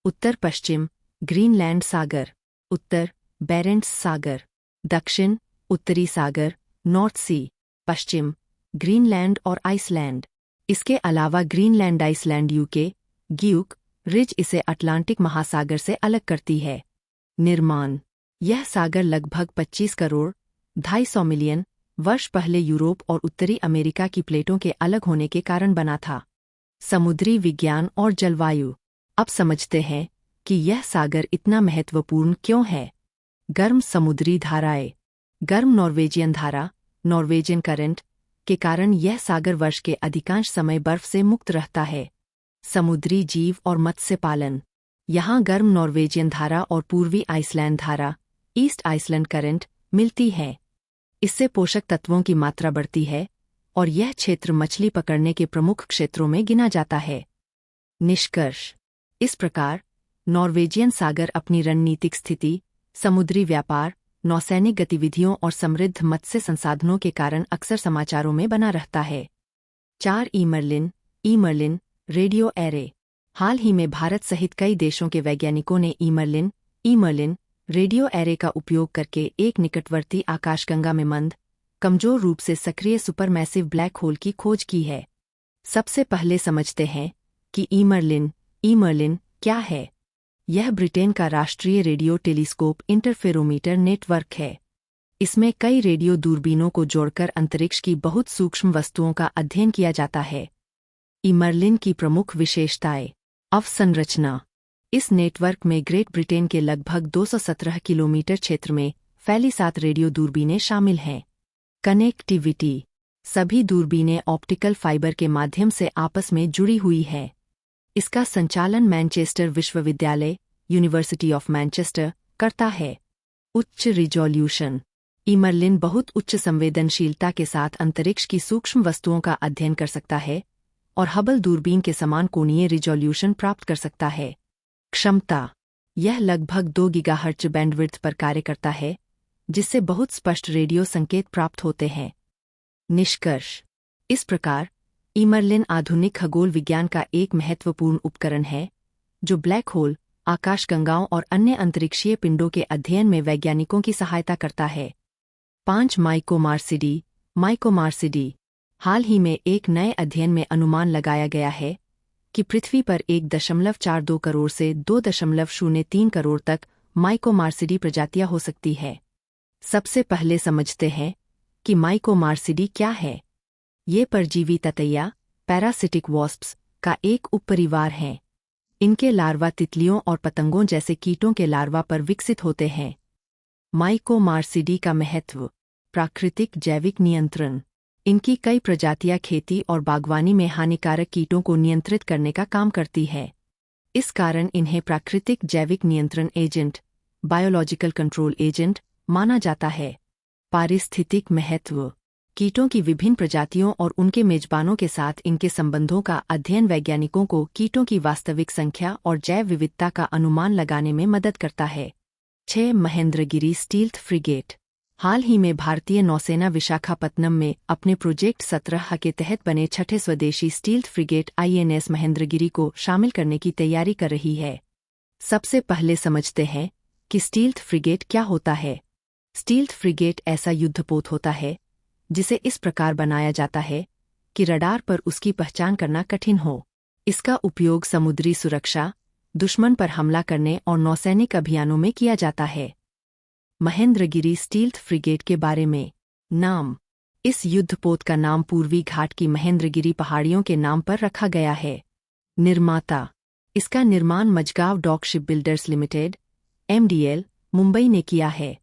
उत्तर पश्चिम, ग्रीनलैंड सागर। उत्तर, बेरेंट्स सागर। दक्षिण, उत्तरी सागर, नॉर्थ सी। पश्चिम, ग्रीनलैंड और आइसलैंड। इसके अलावा ग्रीनलैंड आइसलैंड यूके, ग्यूक, रिज इसे अटलांटिक महासागर से अलग करती है। निर्माण। यह सागर लगभग 25 करोड़ 250 मिलियन वर्ष पहले यूरोप और उत्तरी अमेरिका की प्लेटों के अलग होने के कारण बना था। समुद्री विज्ञान और जलवायु। अब समझते हैं कि यह सागर इतना महत्वपूर्ण क्यों है। गर्म समुद्री धाराएं। गर्म नॉर्वेजियन धारा, नॉर्वेजियन करंट के कारण यह सागर वर्ष के अधिकांश समय बर्फ से मुक्त रहता है। समुद्री जीव और मत्स्य पालन। यहाँ गर्म नॉर्वेजियन धारा और पूर्वी आइसलैंड धारा, ईस्ट आइसलैंड करंट, मिलती है। इससे पोषक तत्वों की मात्रा बढ़ती है और यह क्षेत्र मछली पकड़ने के प्रमुख क्षेत्रों में गिना जाता है। निष्कर्ष। इस प्रकार नॉर्वेजियन सागर अपनी रणनीतिक स्थिति, समुद्री व्यापार, नौसैनिक गतिविधियों और समृद्ध मत्स्य संसाधनों के कारण अक्सर समाचारों में बना रहता है। 4. ईमर्लिन रेडियो एरे। हाल ही में भारत सहित कई देशों के वैज्ञानिकों ने ईमर्लिन रेडियो एरे का उपयोग करके एक निकटवर्ती आकाशगंगा में मंद, कमजोर रूप से सक्रिय सुपरमैसिव ब्लैक होल की खोज की है। सबसे पहले समझते हैं कि ईमर्लिन क्या है। यह ब्रिटेन का राष्ट्रीय रेडियो टेलीस्कोप इंटरफेरोमीटर नेटवर्क है। इसमें कई रेडियो दूरबीनों को जोड़कर अंतरिक्ष की बहुत सूक्ष्म वस्तुओं का अध्ययन किया जाता है। ईमर्लिन की प्रमुख विशेषताएं। अवसंरचना। इस नेटवर्क में ग्रेट ब्रिटेन के लगभग 217 किलोमीटर क्षेत्र में फैली 7 रेडियो दूरबीनें शामिल हैं। कनेक्टिविटी। सभी दूरबीनें ऑप्टिकल फाइबर के माध्यम से आपस में जुड़ी हुई है। इसका संचालन मैनचेस्टर विश्वविद्यालय यूनिवर्सिटी ऑफ मैनचेस्टर करता है। उच्च रिजोल्यूशन। ईमर्लिन बहुत उच्च संवेदनशीलता के साथ अंतरिक्ष की सूक्ष्म वस्तुओं का अध्ययन कर सकता है और हबल दूरबीन के समान कोणीय रिजोल्यूशन प्राप्त कर सकता है। क्षमता। यह लगभग 2 गीगाहर्ट्ज बैंडविड्थ पर कार्य करता है, जिससे बहुत स्पष्ट रेडियो संकेत प्राप्त होते हैं। निष्कर्ष। इस प्रकार ईमर्लिन आधुनिक खगोल विज्ञान का एक महत्वपूर्ण उपकरण है, जो ब्लैक होल, आकाशगंगाओं और अन्य अंतरिक्षीय पिंडों के अध्ययन में वैज्ञानिकों की सहायता करता है। 5 माइकोमार्सिडी। हाल ही में एक नए अध्ययन में अनुमान लगाया गया है कि पृथ्वी पर 1.42 करोड़ से 2.03 करोड़ तक माइकोमार्सिडी प्रजातियां हो सकती है। सबसे पहले समझते हैं कि माइकोमार्सिडी क्या है। ये परजीवी ततैया पैरासिटिक वॉस्प्स का एक उपपरिवार हैं। इनके लार्वा तितलियों और पतंगों जैसे कीटों के लार्वा पर विकसित होते हैं। माइकोमार्सिडी का महत्व। प्राकृतिक जैविक नियंत्रण। इनकी कई प्रजातियां खेती और बागवानी में हानिकारक कीटों को नियंत्रित करने का काम करती है। इस कारण इन्हें प्राकृतिक जैविक नियंत्रण एजेंट, बायोलॉजिकल कंट्रोल एजेंट माना जाता है। पारिस्थितिक महत्व। कीटों की विभिन्न प्रजातियों और उनके मेजबानों के साथ इनके संबंधों का अध्ययन वैज्ञानिकों को कीटों की वास्तविक संख्या और जैव विविधता का अनुमान लगाने में मदद करता है। 6 महेंद्रगिरी स्टील्थ फ्रिगेट। हाल ही में भारतीय नौसेना विशाखापत्तनम में अपने प्रोजेक्ट 17 के तहत बने 6ठे स्वदेशी स्टील्थ फ्रिगेट INS महेंद्रगिरी को शामिल करने की तैयारी कर रही है। सबसे पहले समझते हैं कि स्टील्थ फ्रिगेट क्या होता है। स्टील्थ फ्रिगेट ऐसा युद्धपोत होता है जिसे इस प्रकार बनाया जाता है कि रडार पर उसकी पहचान करना कठिन हो। इसका उपयोग समुद्री सुरक्षा, दुश्मन पर हमला करने और नौसैनिक अभियानों में किया जाता है। महेंद्रगिरी स्टील्थ फ्रिगेट के बारे में। नाम। इस युद्धपोत का नाम पूर्वी घाट की महेंद्रगिरी पहाड़ियों के नाम पर रखा गया है। निर्माता। इसका निर्माण Mazagon dock ship builders limited MDL Mumbai ने किया है।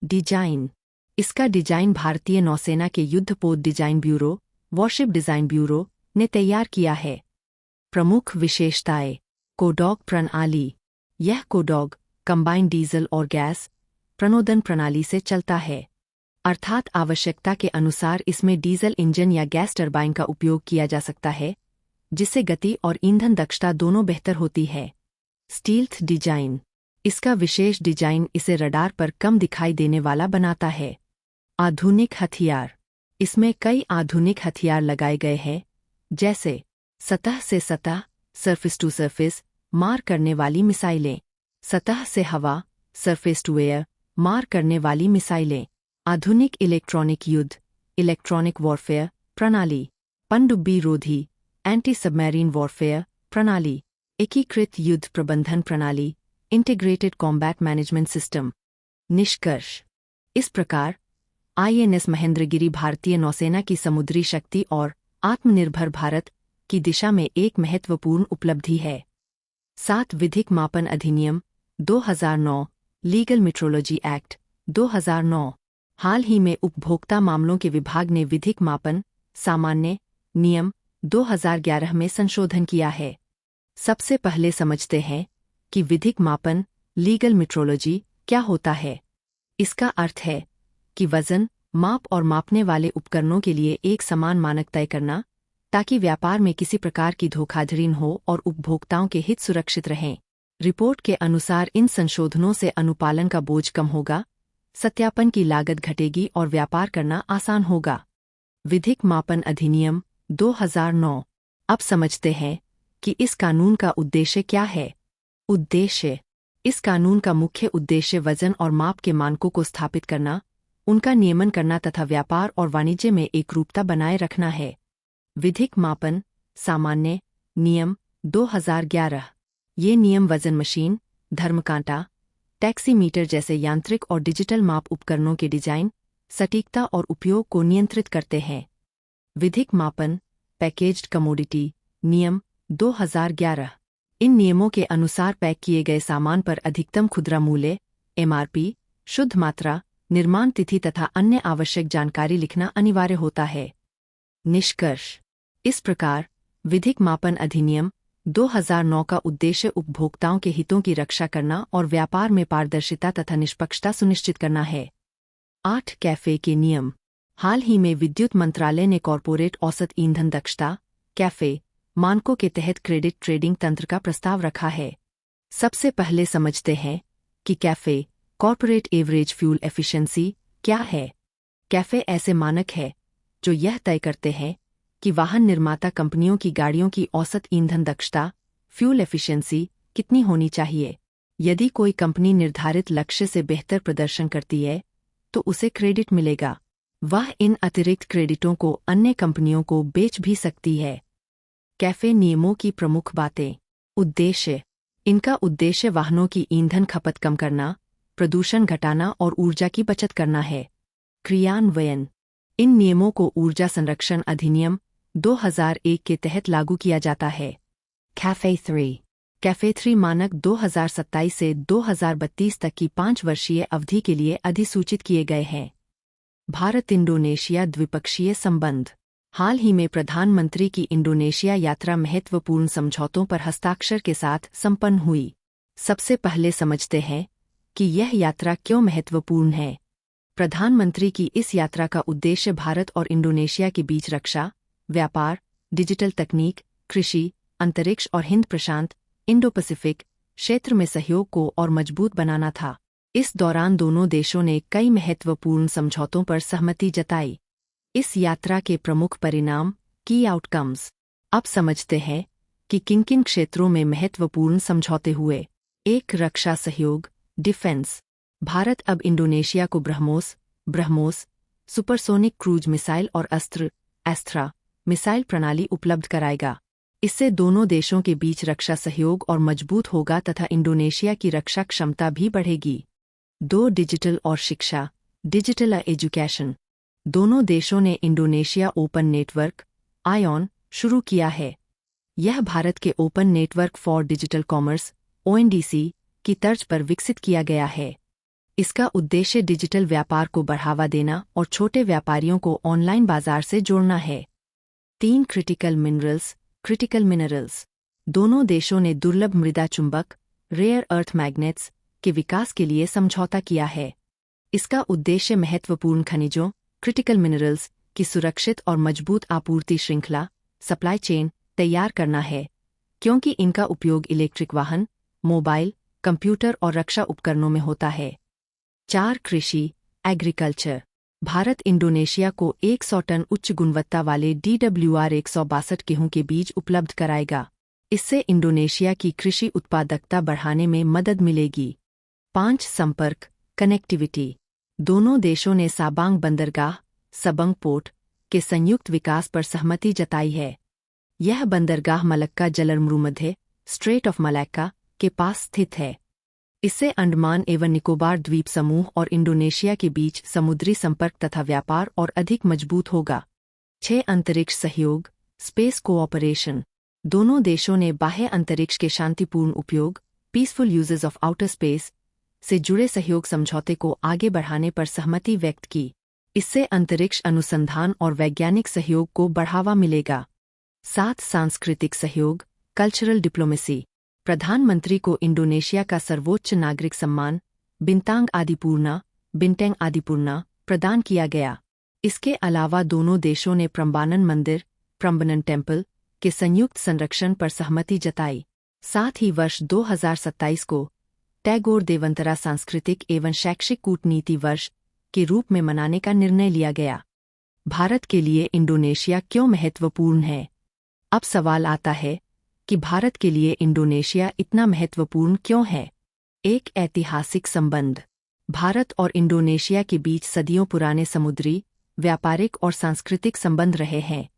डिजाइन। इसका डिजाइन भारतीय नौसेना के युद्धपोत design bureau, worship design bureau ने तैयार किया है। प्रमुख विशेषताएं। कोडॉग प्रणाली। यह कोडॉग कंबाइंड डीजल और गैस प्रणोदन प्रणाली से चलता है, अर्थात आवश्यकता के अनुसार इसमें डीजल इंजन या गैस टरबाइन का उपयोग किया जा सकता है, जिससे गति और ईंधन दक्षता दोनों बेहतर होती है। Stealth design. इसका विशेष डिजाइन इसे रडार पर कम दिखाई देने वाला बनाता है। आधुनिक हथियार। इसमें कई आधुनिक हथियार लगाए गए हैं, जैसे सतह से सतह सरफेस टू सरफेस मार करने वाली मिसाइलें, सतह से हवा सरफेस टू एयर मार करने वाली मिसाइलें। आधुनिक इलेक्ट्रॉनिक युद्ध इलेक्ट्रॉनिक वॉरफेयर प्रणाली, पनडुब्बी रोधी एंटी सबमरीन वॉरफेयर प्रणाली, एकीकृत युद्ध प्रबंधन प्रणाली इंटीग्रेटेड कॉम्बैट मैनेजमेंट सिस्टम। निष्कर्ष। इस प्रकार INS महेंद्रगिरी भारतीय नौसेना की समुद्री शक्ति और आत्मनिर्भर भारत की दिशा में एक महत्वपूर्ण उपलब्धि है। 7 विधिक मापन अधिनियम 2009, लीगल मेट्रोलॉजी एक्ट 2009। हाल ही में उपभोक्ता मामलों के विभाग ने विधिक मापन सामान्य नियम 2011 में संशोधन किया है। सबसे पहले समझते हैं कि विधिक मापन लीगल मेट्रोलॉजी क्या होता है। इसका अर्थ है कि वजन, माप और मापने वाले उपकरणों के लिए एक समान मानक तय करना, ताकि व्यापार में किसी प्रकार की धोखाधड़ी न हो और उपभोक्ताओं के हित सुरक्षित रहें। रिपोर्ट के अनुसार इन संशोधनों से अनुपालन का बोझ कम होगा, सत्यापन की लागत घटेगी और व्यापार करना आसान होगा। विधिक मापन अधिनियम 2009। अब समझते हैं कि इस कानून का उद्देश्य क्या है। उद्देश्य। इस कानून का मुख्य उद्देश्य वजन और माप के मानकों को स्थापित करना, उनका नियमन करना तथा व्यापार और वाणिज्य में एकरूपता बनाए रखना है। विधिक मापन सामान्य नियम 2011। ये नियम वजन मशीन, धर्मकांटा, टैक्सीमीटर जैसे यांत्रिक और डिजिटल माप उपकरणों के डिजाइन, सटीकता और उपयोग को नियंत्रित करते हैं। विधिक मापन पैकेज्ड कमोडिटी नियम 2011। इन नियमों के अनुसार पैक किए गए सामान पर अधिकतम खुदरा मूल्य MRP, शुद्ध मात्रा, निर्माण तिथि तथा अन्य आवश्यक जानकारी लिखना अनिवार्य होता है। निष्कर्ष। इस प्रकार विधिक मापन अधिनियम 2009 का उद्देश्य उपभोक्ताओं के हितों की रक्षा करना और व्यापार में पारदर्शिता तथा निष्पक्षता सुनिश्चित करना है। 8 कैफे के नियम। हाल ही में विद्युत मंत्रालय ने कॉर्पोरेट औसत ईंधन दक्षता कैफे मानकों के तहत क्रेडिट ट्रेडिंग तंत्र का प्रस्ताव रखा है। सबसे पहले समझते हैं कि cafe corporate average fuel efficiency क्या है। कैफे ऐसे मानक है जो यह तय करते हैं कि वाहन निर्माता कंपनियों की गाड़ियों की औसत ईंधन दक्षता फ्यूल एफिशिएंसी कितनी होनी चाहिए। यदि कोई कंपनी निर्धारित लक्ष्य से बेहतर प्रदर्शन करती है तो उसे क्रेडिट मिलेगा। वह इन अतिरिक्त क्रेडिटों को अन्य कंपनियों को बेच भी सकती है। कैफे नियमों की प्रमुख बातें। उद्देश्य। इनका उद्देश्य वाहनों की ईंधन खपत कम करना, प्रदूषण घटाना और ऊर्जा की बचत करना है। क्रियान्वयन। इन नियमों को ऊर्जा संरक्षण अधिनियम 2001 के तहत लागू किया जाता है। कैफे 3 मानक 2027 से 2032 तक की 5 वर्षीय अवधि के लिए अधिसूचित किए गए हैं। भारत इंडोनेशिया द्विपक्षीय संबंध। हाल ही में प्रधानमंत्री की इंडोनेशिया यात्रा महत्वपूर्ण समझौतों पर हस्ताक्षर के साथ संपन्न हुई। सबसे पहले समझते हैं कि यह यात्रा क्यों महत्वपूर्ण है। प्रधानमंत्री की इस यात्रा का उद्देश्य भारत और इंडोनेशिया के बीच रक्षा, व्यापार, डिजिटल तकनीक, कृषि, अंतरिक्ष और हिंद प्रशांत इंडो पैसिफिक क्षेत्र में सहयोग को और मजबूत बनाना था। इस दौरान दोनों देशों ने कई महत्वपूर्ण समझौतों पर सहमति जताई। इस यात्रा के प्रमुख परिणाम की आउटकम्स। अब समझते हैं कि किन-किन क्षेत्रों में महत्वपूर्ण समझौते हुए। 1. रक्षा सहयोग डिफेंस। भारत अब इंडोनेशिया को ब्रह्मोस सुपरसोनिक क्रूज मिसाइल और अस्त्र मिसाइल प्रणाली उपलब्ध कराएगा। इससे दोनों देशों के बीच रक्षा सहयोग और मजबूत होगा तथा इंडोनेशिया की रक्षा क्षमता भी बढ़ेगी। 2. डिजिटल और शिक्षा डिजिटल एजुकेशन। दोनों देशों ने इंडोनेशिया ओपन नेटवर्क आईओन शुरू किया है। यह भारत के open network for digital commerce ONDC की तर्ज पर विकसित किया गया है। इसका उद्देश्य डिजिटल व्यापार को बढ़ावा देना और छोटे व्यापारियों को ऑनलाइन बाजार से जोड़ना है। 3. Critical minerals. दोनों देशों ने दुर्लभ मृदा चुंबक रेयर अर्थ मैग्नेट्स के विकास के लिए समझौता किया है। इसका उद्देश्य महत्वपूर्ण खनिजों क्रिटिकल मिनरल्स की सुरक्षित और मजबूत आपूर्ति श्रृंखला सप्लाई चेन तैयार करना है, क्योंकि इनका उपयोग इलेक्ट्रिक वाहन, मोबाइल, कंप्यूटर और रक्षा उपकरणों में होता है। 4. कृषि एग्रीकल्चर। भारत इंडोनेशिया को 100 टन उच्च गुणवत्ता वाले DWR 162 गेहूं के बीज उपलब्ध कराएगा। इससे इंडोनेशिया की कृषि उत्पादकता बढ़ाने में मदद मिलेगी। 5. संपर्क कनेक्टिविटी। दोनों देशों ने साबांग बंदरगाह सबंग पोर्ट के संयुक्त विकास पर सहमति जताई है। यह बंदरगाह मलक्का जलसमूह स्ट्रेट ऑफ मलक्का के पास स्थित है। इससे अंडमान एवं निकोबार द्वीप समूह और इंडोनेशिया के बीच समुद्री संपर्क तथा व्यापार और अधिक मजबूत होगा। 6. अंतरिक्ष सहयोग स्पेस कोऑपरेशन। दोनों देशों ने बाह्य अंतरिक्ष के शांतिपूर्ण उपयोग peaceful uses of outer space से जुड़े सहयोग समझौते को आगे बढ़ाने पर सहमति व्यक्त की। इससे अंतरिक्ष अनुसंधान और वैज्ञानिक सहयोग को बढ़ावा मिलेगा। 7. सांस्कृतिक सहयोग कल्चरल डिप्लोमेसी। प्रधानमंत्री को इंडोनेशिया का सर्वोच्च नागरिक सम्मान बिंतांग आदिपूर्णा प्रदान किया गया। इसके अलावा दोनों देशों ने प्रम्बानन टेम्पल के संयुक्त संरक्षण पर सहमति जताई। साथ ही वर्ष 2027 को टैगोर देवंतरा सांस्कृतिक एवं शैक्षिक कूटनीति वर्ष के रूप में मनाने का निर्णय लिया गया। भारत के लिए इंडोनेशिया क्यों महत्वपूर्ण है? अब सवाल आता है कि भारत के लिए इंडोनेशिया इतना महत्वपूर्ण क्यों है? 1. ऐतिहासिक संबंध। भारत और इंडोनेशिया के बीच सदियों पुराने समुद्री, व्यापारिक और सांस्कृतिक संबंध रहे हैं।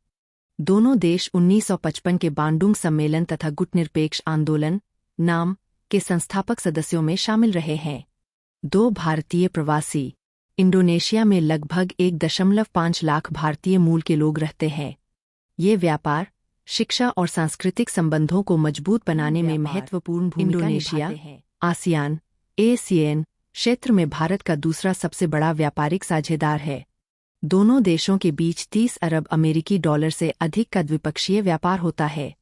दोनों देश 1955 के बांडुंग सम्मेलन तथा गुटनिरपेक्ष आंदोलन नाम के संस्थापक सदस्यों में शामिल रहे हैं। 2 भारतीय प्रवासी। इंडोनेशिया में लगभग 1.5 लाख भारतीय मूल के लोग रहते हैं। ये व्यापार, शिक्षा और सांस्कृतिक संबंधों को मजबूत बनाने में महत्वपूर्ण भूमिका निभाते हैं। आसियान ASEAN क्षेत्र में भारत का दूसरा सबसे बड़ा व्यापारिक साझेदार है। दोनों देशों के बीच 30 अरब अमेरिकी डॉलर से अधिक का द्विपक्षीय व्यापार होता है।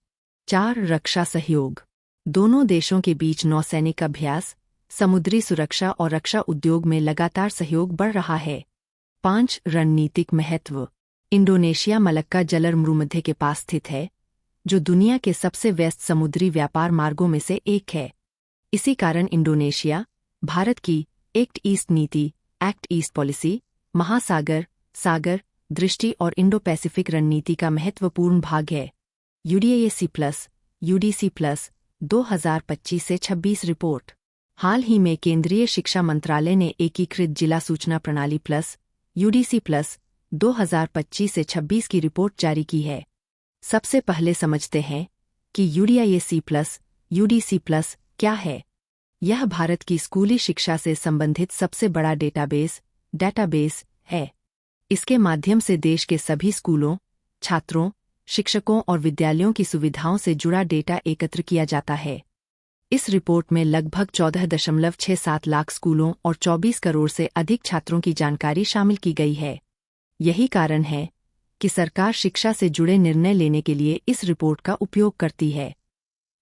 4 रक्षा सहयोग। दोनों देशों के बीच नौसैनिक अभ्यास, समुद्री सुरक्षा और रक्षा उद्योग में लगातार सहयोग बढ़ रहा है। 5 रणनीतिक महत्व। इंडोनेशिया मलक्का जलर मरुमध्य के पास स्थित है, जो दुनिया के सबसे व्यस्त समुद्री व्यापार मार्गों में से एक है। इसी कारण इंडोनेशिया भारत की एक्ट ईस्ट नीति एक्ट ईस्ट पॉलिसी, महासागर सागर दृष्टि और इंडो पैसिफिक रणनीति का महत्वपूर्ण भाग है। UDC+ 2025 से 26 रिपोर्ट। हाल ही में केंद्रीय शिक्षा मंत्रालय ने एकीकृत जिला सूचना प्रणाली UDC+ 2025 से 26 की रिपोर्ट जारी की है। सबसे पहले समझते हैं कि UDC+ क्या है। यह भारत की स्कूली शिक्षा से संबंधित सबसे बड़ा डेटाबेस है। इसके माध्यम से देश के सभी स्कूलों, छात्रों, शिक्षकों और विद्यालयों की सुविधाओं से जुड़ा डेटा एकत्र किया जाता है। इस रिपोर्ट में लगभग 14.67 लाख स्कूलों और 24 करोड़ से अधिक छात्रों की जानकारी शामिल की गई है। यही कारण है कि सरकार शिक्षा से जुड़े निर्णय लेने के लिए इस रिपोर्ट का उपयोग करती है।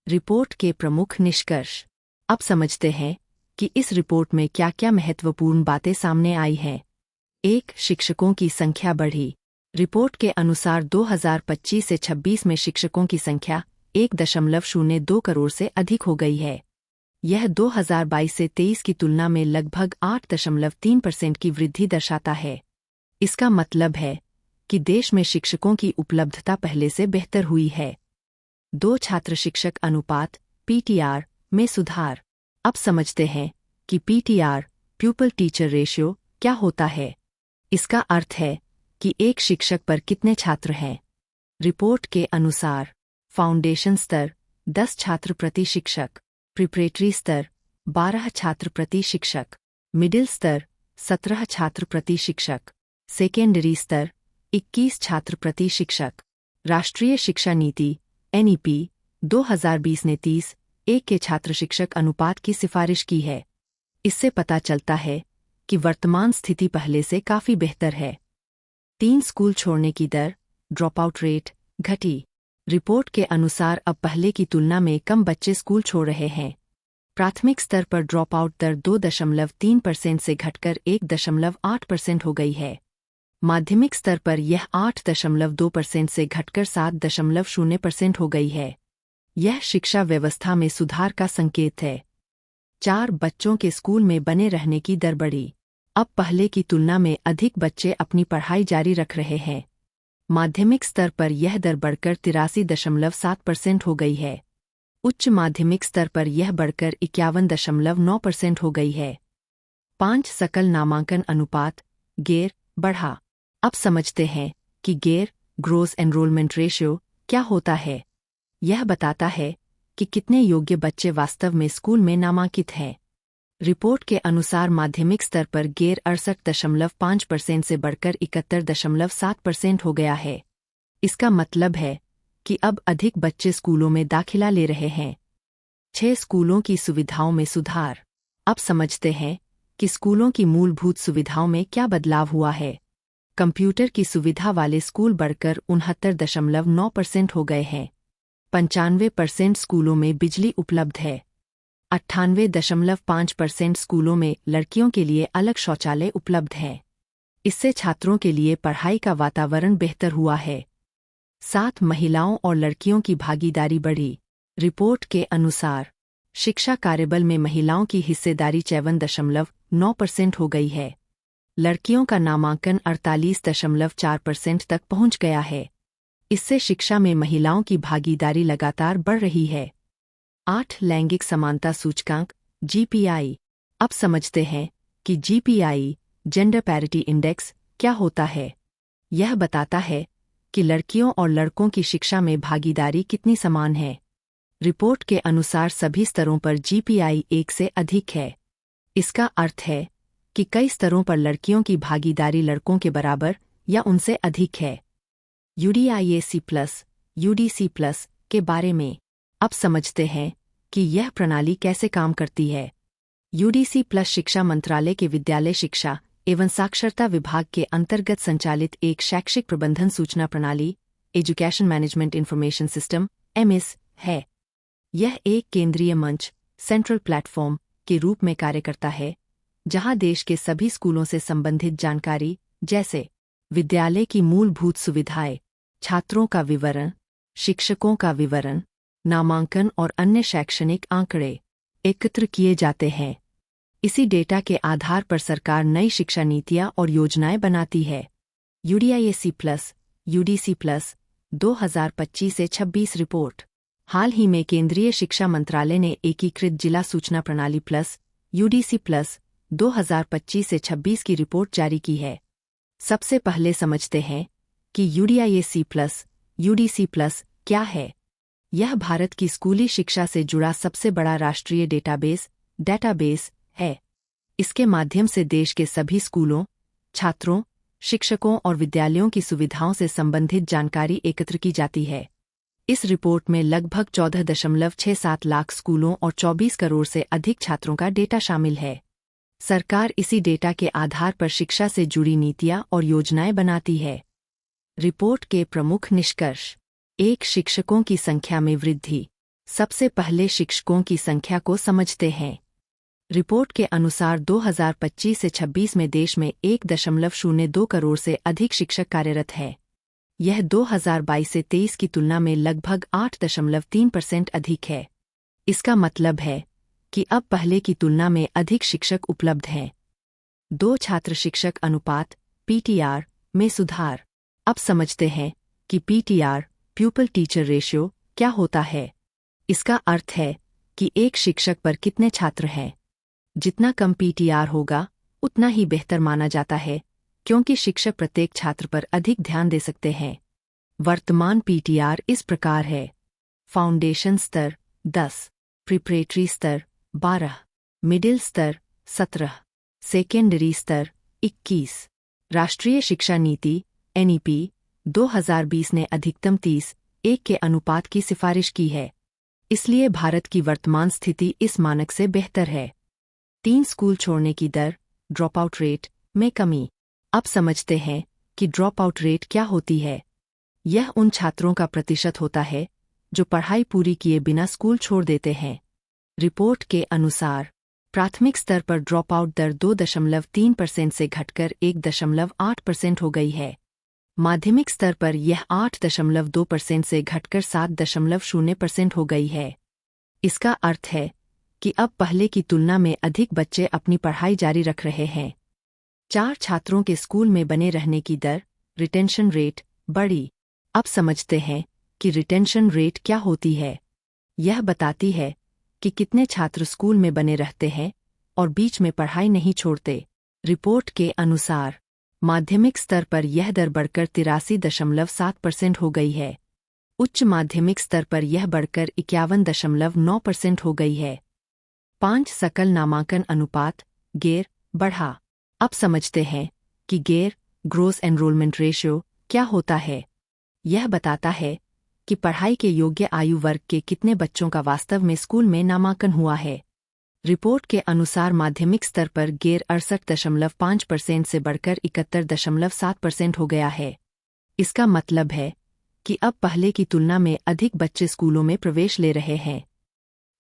रिपोर्ट के प्रमुख निष्कर्ष। अब समझते हैं कि इस रिपोर्ट में क्या-क्या महत्वपूर्ण बातें सामने आई हैं। 1. शिक्षकों की संख्या बढ़ी। रिपोर्ट के अनुसार 2025 से 26 में शिक्षकों की संख्या 1.02 करोड़ से अधिक हो गई है। यह 2022 से 23 की तुलना में लगभग 8.3% की वृद्धि दर्शाता है। इसका मतलब है कि देश में शिक्षकों की उपलब्धता पहले से बेहतर हुई है। 2. छात्र शिक्षक अनुपात PTR में सुधार। अब समझते हैं कि PTR प्यूपल टीचर रेशियो क्या होता है। इसका अर्थ है कि एक शिक्षक पर कितने छात्र हैं। रिपोर्ट के अनुसार फाउंडेशन स्तर 10 छात्र प्रति शिक्षक, प्रिपरेटरी स्तर 12 छात्र प्रति शिक्षक, मिडिल स्तर 17 छात्र प्रति शिक्षक, सेकेंडरी स्तर 21 छात्र प्रति शिक्षक। राष्ट्रीय शिक्षा नीति NEP 2020 ने 30:1 के छात्र शिक्षक अनुपात की सिफारिश की है। इससे पता चलता है कि वर्तमान स्थिति पहले से काफी बेहतर है। 3. स्कूल छोड़ने की दर ड्रॉपआउट रेट घटी। रिपोर्ट के अनुसार अब पहले की तुलना में कम बच्चे स्कूल छोड़ रहे हैं। प्राथमिक स्तर पर ड्रॉपआउट दर 2.3% से घटकर 1.8% हो गई है। माध्यमिक स्तर पर यह 8.2% से घटकर 7.0% हो गई है। यह शिक्षा व्यवस्था में सुधार का संकेत है। 4. बच्चों के स्कूल में बने रहने की दर बढ़ी। अब पहले की तुलना में अधिक बच्चे अपनी पढ़ाई जारी रख रहे हैं। माध्यमिक स्तर पर यह दर बढ़कर 83.7% हो गई है। उच्च माध्यमिक स्तर पर यह बढ़कर 51.9% हो गई है। 5. सकल नामांकन अनुपात गेर बढ़ा। अब समझते हैं कि गेर ग्रोस एनरोलमेंट रेशियो क्या होता है। यह बताता है कि कितने योग्य बच्चे वास्तव में स्कूल में नामांकित हैं। रिपोर्ट के अनुसार माध्यमिक स्तर पर गेर 68.5% से बढ़कर 71.7% हो गया है। इसका मतलब है कि अब अधिक बच्चे स्कूलों में दाखिला ले रहे हैं। 6. स्कूलों की सुविधाओं में सुधार। अब समझते हैं कि स्कूलों की मूलभूत सुविधाओं में क्या बदलाव हुआ है। कंप्यूटर की सुविधा वाले स्कूल बढ़कर 69.9% हो गए हैं। 95% स्कूलों में बिजली उपलब्ध है। 98.5% स्कूलों में लड़कियों के लिए अलग शौचालय उपलब्ध हैं। इससे छात्रों के लिए पढ़ाई का वातावरण बेहतर हुआ है। 7. महिलाओं और लड़कियों की भागीदारी बढ़ी। रिपोर्ट के अनुसार शिक्षा कार्यबल में महिलाओं की हिस्सेदारी 54.9% हो गई है। लड़कियों का नामांकन 48.4% तक पहुंच गया है। इससे शिक्षा में महिलाओं की भागीदारी लगातार बढ़ रही है। 8. लैंगिक समानता सूचकांक GPI। अब समझते हैं कि जीपीआई जेंडर पैरिटी इंडेक्स क्या होता है। यह बताता है कि लड़कियों और लड़कों की शिक्षा में भागीदारी कितनी समान है। रिपोर्ट के अनुसार सभी स्तरों पर जीपीआई 1 से अधिक है। इसका अर्थ है कि कई स्तरों पर लड़कियों की भागीदारी लड़कों के बराबर या उनसे अधिक है। UDIAC+, UDC+ के बारे में अब समझते हैं कि यह प्रणाली कैसे काम करती है। UDC+ शिक्षा मंत्रालय के विद्यालय शिक्षा एवं साक्षरता विभाग के अंतर्गत संचालित एक शैक्षिक प्रबंधन सूचना प्रणाली education management information system (EMIS) है। यह एक केंद्रीय मंच सेंट्रल प्लेटफॉर्म के रूप में कार्य करता है, जहां देश के सभी स्कूलों से संबंधित जानकारी जैसे विद्यालय की मूलभूत सुविधाएं, छात्रों का विवरण, शिक्षकों का विवरण, नामांकन और अन्य शैक्षणिक आंकड़े एकत्र किए जाते हैं। इसी डेटा के आधार पर सरकार नई शिक्षा नीतियां और योजनाएं बनाती है। UDIAC+, UDC+ 2025 से 26 रिपोर्ट। हाल ही में केंद्रीय शिक्षा मंत्रालय ने एकीकृत जिला सूचना प्रणाली प्लस UDC+ 2025 से 26 की रिपोर्ट जारी की है। सबसे पहले समझते हैं कि UDIAC+, UDC+ क्या है। यह भारत की स्कूली शिक्षा से जुड़ा सबसे बड़ा राष्ट्रीय डेटाबेस है। इसके माध्यम से देश के सभी स्कूलों, छात्रों, शिक्षकों और विद्यालयों की सुविधाओं से संबंधित जानकारी एकत्र की जाती है। इस रिपोर्ट में लगभग 14.67 लाख स्कूलों और 24 करोड़ से अधिक छात्रों का डेटा शामिल है। सरकार इसी डेटा के आधार पर शिक्षा से जुड़ी नीतियां और योजनाएं बनाती है। रिपोर्ट के प्रमुख निष्कर्ष। 1. शिक्षकों की संख्या में वृद्धि। सबसे पहले शिक्षकों की संख्या को समझते हैं। रिपोर्ट के अनुसार 2025 से 26 में देश में 1.02 करोड़ से अधिक शिक्षक कार्यरत है। यह 2022 से 23 की तुलना में लगभग 8.3% अधिक है। इसका मतलब है कि अब पहले की तुलना में अधिक शिक्षक उपलब्ध हैं। 2. छात्र शिक्षक अनुपात PTR में सुधार। अब समझते हैं कि PTR प्यूपल टीचर रेशियो क्या होता है। इसका अर्थ है कि एक शिक्षक पर कितने छात्र हैं। जितना कम PTR होगा उतना ही बेहतर माना जाता है, क्योंकि शिक्षक प्रत्येक छात्र पर अधिक ध्यान दे सकते हैं। वर्तमान PTR इस प्रकार है। फाउंडेशन स्तर 10, प्रिपरेटरी स्तर 12, मिडिल स्तर 17, सेकेंडरी स्तर 21। राष्ट्रीय शिक्षा नीति NEP 2020 ने अधिकतम 30:1 के अनुपात की सिफारिश की है। इसलिए भारत की वर्तमान स्थिति इस मानक से बेहतर है। 3. स्कूल छोड़ने की दर ड्रॉप आउट रेट में कमी। अब समझते हैं कि ड्रॉप आउट रेट क्या होती है। यह उन छात्रों का प्रतिशत होता है जो पढ़ाई पूरी किए बिना स्कूल छोड़ देते हैं। रिपोर्ट के अनुसार प्राथमिक स्तर पर ड्रॉप आउट दर 2.3% से घटकर 1.8% हो गई है। माध्यमिक स्तर पर यह 8.2% से घटकर 7.0% हो गई है। इसका अर्थ है कि अब पहले की तुलना में अधिक बच्चे अपनी पढ़ाई जारी रख रहे हैं। 4. छात्रों के स्कूल में बने रहने की दर रिटेंशन रेट बढ़ी। अब समझते हैं कि रिटेंशन रेट क्या होती है। यह बताती है कि कितने छात्र स्कूल में बने रहते हैं और बीच में पढ़ाई नहीं छोड़ते। रिपोर्ट के अनुसार माध्यमिक स्तर पर यह दर बढ़कर 83.7% हो गई है। उच्च माध्यमिक स्तर पर यह बढ़कर 51.9% हो गई है। 5. सकल नामांकन अनुपात गेर बढ़ा। अब समझते हैं कि गेर ग्रोस एनरोलमेंट रेशियो क्या होता है। यह बताता है कि पढ़ाई के योग्य आयु वर्ग के कितने बच्चों का वास्तव में स्कूल में नामांकन हुआ है। रिपोर्ट के अनुसार माध्यमिक स्तर पर गेर 68.5% से बढ़कर 71.7% हो गया है। इसका मतलब है कि अब पहले की तुलना में अधिक बच्चे स्कूलों में प्रवेश ले रहे हैं।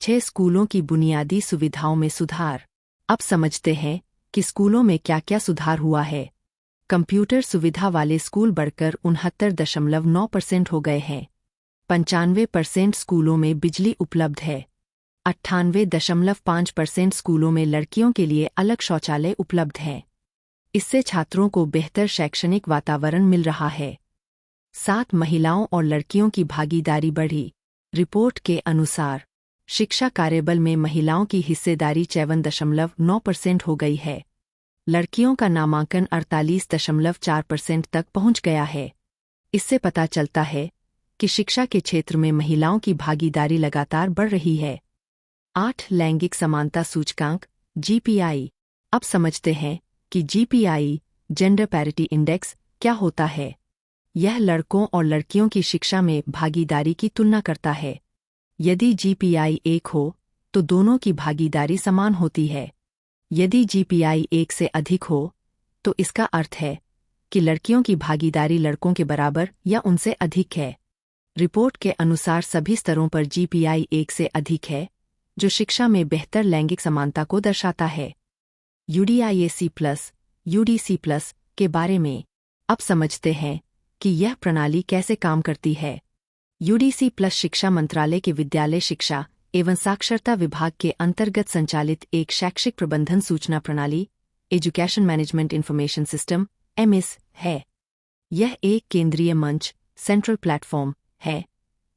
6. स्कूलों की बुनियादी सुविधाओं में सुधार। अब समझते हैं कि स्कूलों में क्या क्या सुधार हुआ है। कंप्यूटर सुविधा वाले स्कूल बढ़कर 69.9% हो गए हैं। 95% स्कूलों में बिजली उपलब्ध है। 98.5% स्कूलों में लड़कियों के लिए अलग शौचालय उपलब्ध हैं। इससे छात्रों को बेहतर शैक्षणिक वातावरण मिल रहा है। 7. महिलाओं और लड़कियों की भागीदारी बढ़ी। रिपोर्ट के अनुसार शिक्षा कार्यबल में महिलाओं की हिस्सेदारी 54.9% हो गई है। लड़कियों का नामांकन 48.4% तक पहुंच गया है। इससे पता चलता है कि शिक्षा के क्षेत्र में महिलाओं की भागीदारी लगातार बढ़ रही है। 8 लैंगिक समानता सूचकांक (जीपीआई). अब समझते हैं कि जीपीआई जेंडर पैरिटी इंडेक्स क्या होता है। यह लड़कों और लड़कियों की शिक्षा में भागीदारी की तुलना करता है। यदि जीपीआई 1 हो तो दोनों की भागीदारी समान होती है। यदि जीपीआई 1 से अधिक हो तो इसका अर्थ है कि लड़कियों की भागीदारी लड़कों के बराबर या उनसे अधिक है। रिपोर्ट के अनुसार सभी स्तरों पर जीपीआई 1 से अधिक है, जो शिक्षा में बेहतर लैंगिक समानता को दर्शाता है। यूडीआईएसी+ (UDC+) के बारे में अब समझते हैं कि यह प्रणाली कैसे काम करती है। UDC+ शिक्षा मंत्रालय के विद्यालय शिक्षा एवं साक्षरता विभाग के अंतर्गत संचालित एक शैक्षिक प्रबंधन सूचना प्रणाली education management information system (MIS) है। यह एक केंद्रीय मंच सेंट्रल प्लेटफॉर्म है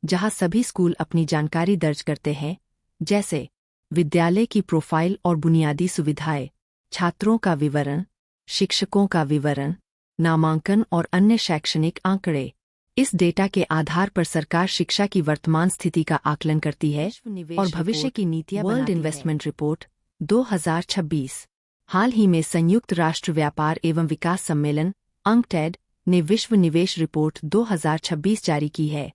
जहां सभी स्कूल अपनी जानकारी दर्ज करते हैं, जैसे विद्यालय की प्रोफाइल और बुनियादी सुविधाएं, छात्रों का विवरण, शिक्षकों का विवरण, नामांकन और अन्य शैक्षणिक आंकड़े। इस डेटा के आधार पर सरकार शिक्षा की वर्तमान स्थिति का आकलन करती है और भविष्य की नीतियां बनाती है। World investment report 2026। हाल ही में संयुक्त राष्ट्र व्यापार एवं विकास सम्मेलन (UNCTAD) ने विश्व निवेश रिपोर्ट 2026 जारी की है।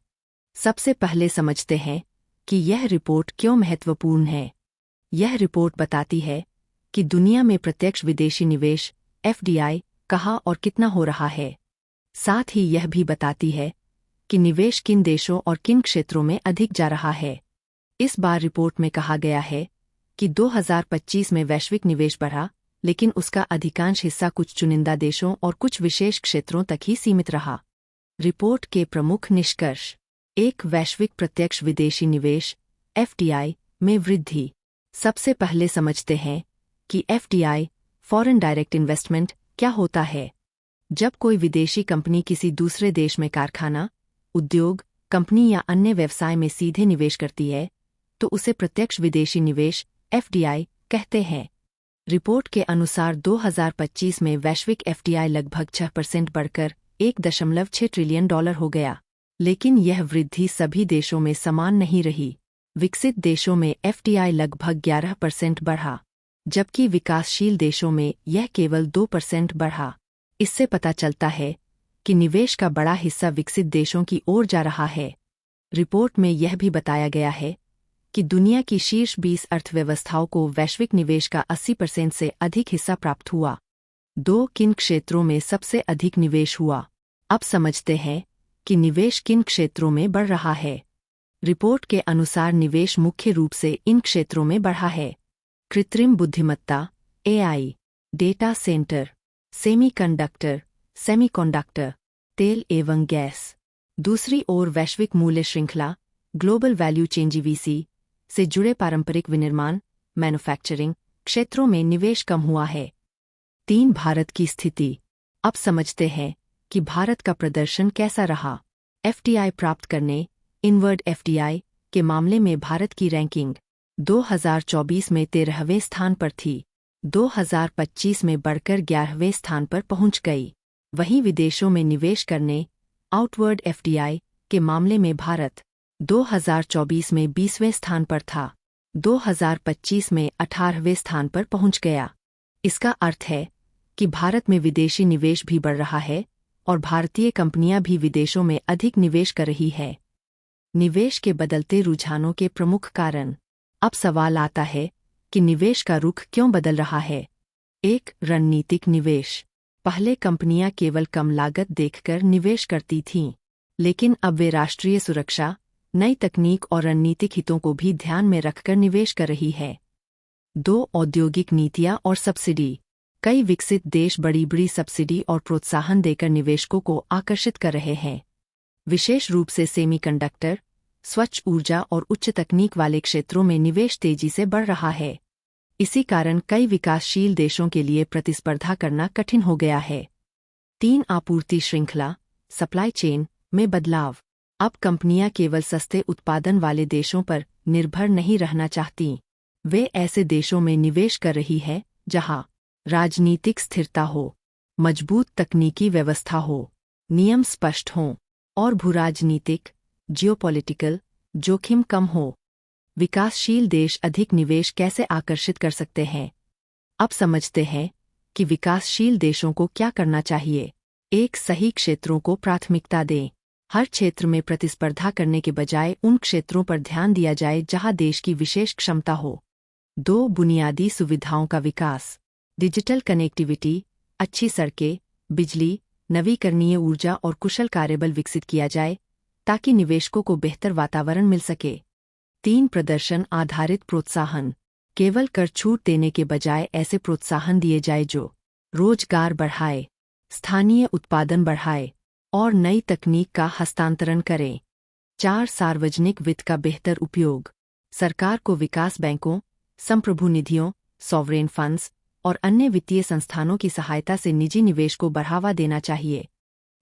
सबसे पहले समझते हैं कि यह रिपोर्ट क्यों महत्वपूर्ण है। यह रिपोर्ट बताती है कि दुनिया में प्रत्यक्ष विदेशी निवेश (FDI) कहाँ और कितना हो रहा है। साथ ही यह भी बताती है कि निवेश किन देशों और किन क्षेत्रों में अधिक जा रहा है। इस बार रिपोर्ट में कहा गया है कि 2025 में वैश्विक निवेश बढ़ा, लेकिन उसका अधिकांश हिस्सा कुछ चुनिंदा देशों और कुछ विशेष क्षेत्रों तक ही सीमित रहा। रिपोर्ट के प्रमुख निष्कर्ष: 1. वैश्विक प्रत्यक्ष विदेशी निवेश (FDI) में वृद्धि। सबसे पहले समझते हैं कि FDI (फॉरेन डायरेक्ट इन्वेस्टमेंट) क्या होता है। जब कोई विदेशी कंपनी किसी दूसरे देश में कारखाना, उद्योग, कंपनी या अन्य व्यवसाय में सीधे निवेश करती है, तो उसे प्रत्यक्ष विदेशी निवेश (FDI) कहते हैं। रिपोर्ट के अनुसार 2025 में वैश्विक FDI लगभग 6% बढ़कर $1.6 ट्रिलियन हो गया। लेकिन यह वृद्धि सभी देशों में समान नहीं रही। विकसित देशों में FDI लगभग 11% बढ़ा, जबकि विकासशील देशों में यह केवल 2% बढ़ा। इससे पता चलता है कि निवेश का बड़ा हिस्सा विकसित देशों की ओर जा रहा है। रिपोर्ट में यह भी बताया गया है कि दुनिया की शीर्ष 20 अर्थव्यवस्थाओं को वैश्विक निवेश का 80% से अधिक हिस्सा प्राप्त हुआ। 2. किन क्षेत्रों में सबसे अधिक निवेश हुआ। अब समझते हैं कि निवेश किन क्षेत्रों में बढ़ रहा है। रिपोर्ट के अनुसार निवेश मुख्य रूप से इन क्षेत्रों में बढ़ा है: कृत्रिम बुद्धिमत्ता (AI), डेटा सेंटर, सेमीकंडक्टर, तेल एवं गैस। दूसरी ओर वैश्विक मूल्य श्रृंखला (ग्लोबल वैल्यू चेन (GVC) से जुड़े पारंपरिक विनिर्माण मैन्युफैक्चरिंग क्षेत्रों में निवेश कम हुआ है। 3. भारत की स्थिति। अब समझते हैं कि भारत का प्रदर्शन कैसा रहा। FDI प्राप्त करने (इनवर्ड FDI) के मामले में भारत की रैंकिंग 2024 में 13वें स्थान पर थी। 2025 में बढ़कर 11वें स्थान पर पहुंच गई। वहीं विदेशों में निवेश करने (आउटवर्ड FDI) के मामले में भारत 2024 में 20वें स्थान पर था। 2025 में 18वें स्थान पर पहुंच गया। इसका अर्थ है कि भारत में विदेशी निवेश भी बढ़ रहा है और भारतीय कंपनियां भी विदेशों में अधिक निवेश कर रही है। निवेश के बदलते रुझानों के प्रमुख कारण। अब सवाल आता है कि निवेश का रुख क्यों बदल रहा है। 1. रणनीतिक निवेश। पहले कंपनियां केवल कम लागत देखकर निवेश करती थीं, लेकिन अब वे राष्ट्रीय सुरक्षा, नई तकनीक और रणनीतिक हितों को भी ध्यान में रखकर निवेश कर रही है। 2. औद्योगिक नीतियां और सब्सिडी। कई विकसित देश बड़ी सब्सिडी और प्रोत्साहन देकर निवेशकों को आकर्षित कर रहे हैं। विशेष रूप से सेमीकंडक्टर, स्वच्छ ऊर्जा और उच्च तकनीक वाले क्षेत्रों में निवेश तेजी से बढ़ रहा है। इसी कारण कई विकासशील देशों के लिए प्रतिस्पर्धा करना कठिन हो गया है। 3. आपूर्ति श्रृंखला (सप्लाई चेन) में बदलाव। अब कंपनियां केवल सस्ते उत्पादन वाले देशों पर निर्भर नहीं रहना चाहती। वे ऐसे देशों में निवेश कर रही है जहां राजनीतिक स्थिरता हो, मजबूत तकनीकी व्यवस्था हो, नियम स्पष्ट हों और भूराजनीतिक जियोपॉलिटिकल जोखिम कम हो। विकासशील देश अधिक निवेश कैसे आकर्षित कर सकते हैं? अब समझते हैं कि विकासशील देशों को क्या करना चाहिए। एक, सही क्षेत्रों को प्राथमिकता दें। हर क्षेत्र में प्रतिस्पर्धा करने के बजाय उन क्षेत्रों पर ध्यान दिया जाए जहां देश की विशेष क्षमता हो। 2, बुनियादी सुविधाओं का विकास। डिजिटल कनेक्टिविटी, अच्छी सड़कें, बिजली, नवीकरणीय ऊर्जा और कुशल कार्यबल विकसित किया जाए ताकि निवेशकों को बेहतर वातावरण मिल सके। 3, प्रदर्शन आधारित प्रोत्साहन। केवल कर छूट देने के बजाय ऐसे प्रोत्साहन दिए जाए जो रोजगार बढ़ाए, स्थानीय उत्पादन बढ़ाए और नई तकनीक का हस्तांतरण करें। 4, सार्वजनिक वित्त का बेहतर उपयोग। सरकार को विकास बैंकों, संप्रभु निधियों, सॉवरेन फंड्स और अन्य वित्तीय संस्थानों की सहायता से निजी निवेश को बढ़ावा देना चाहिए।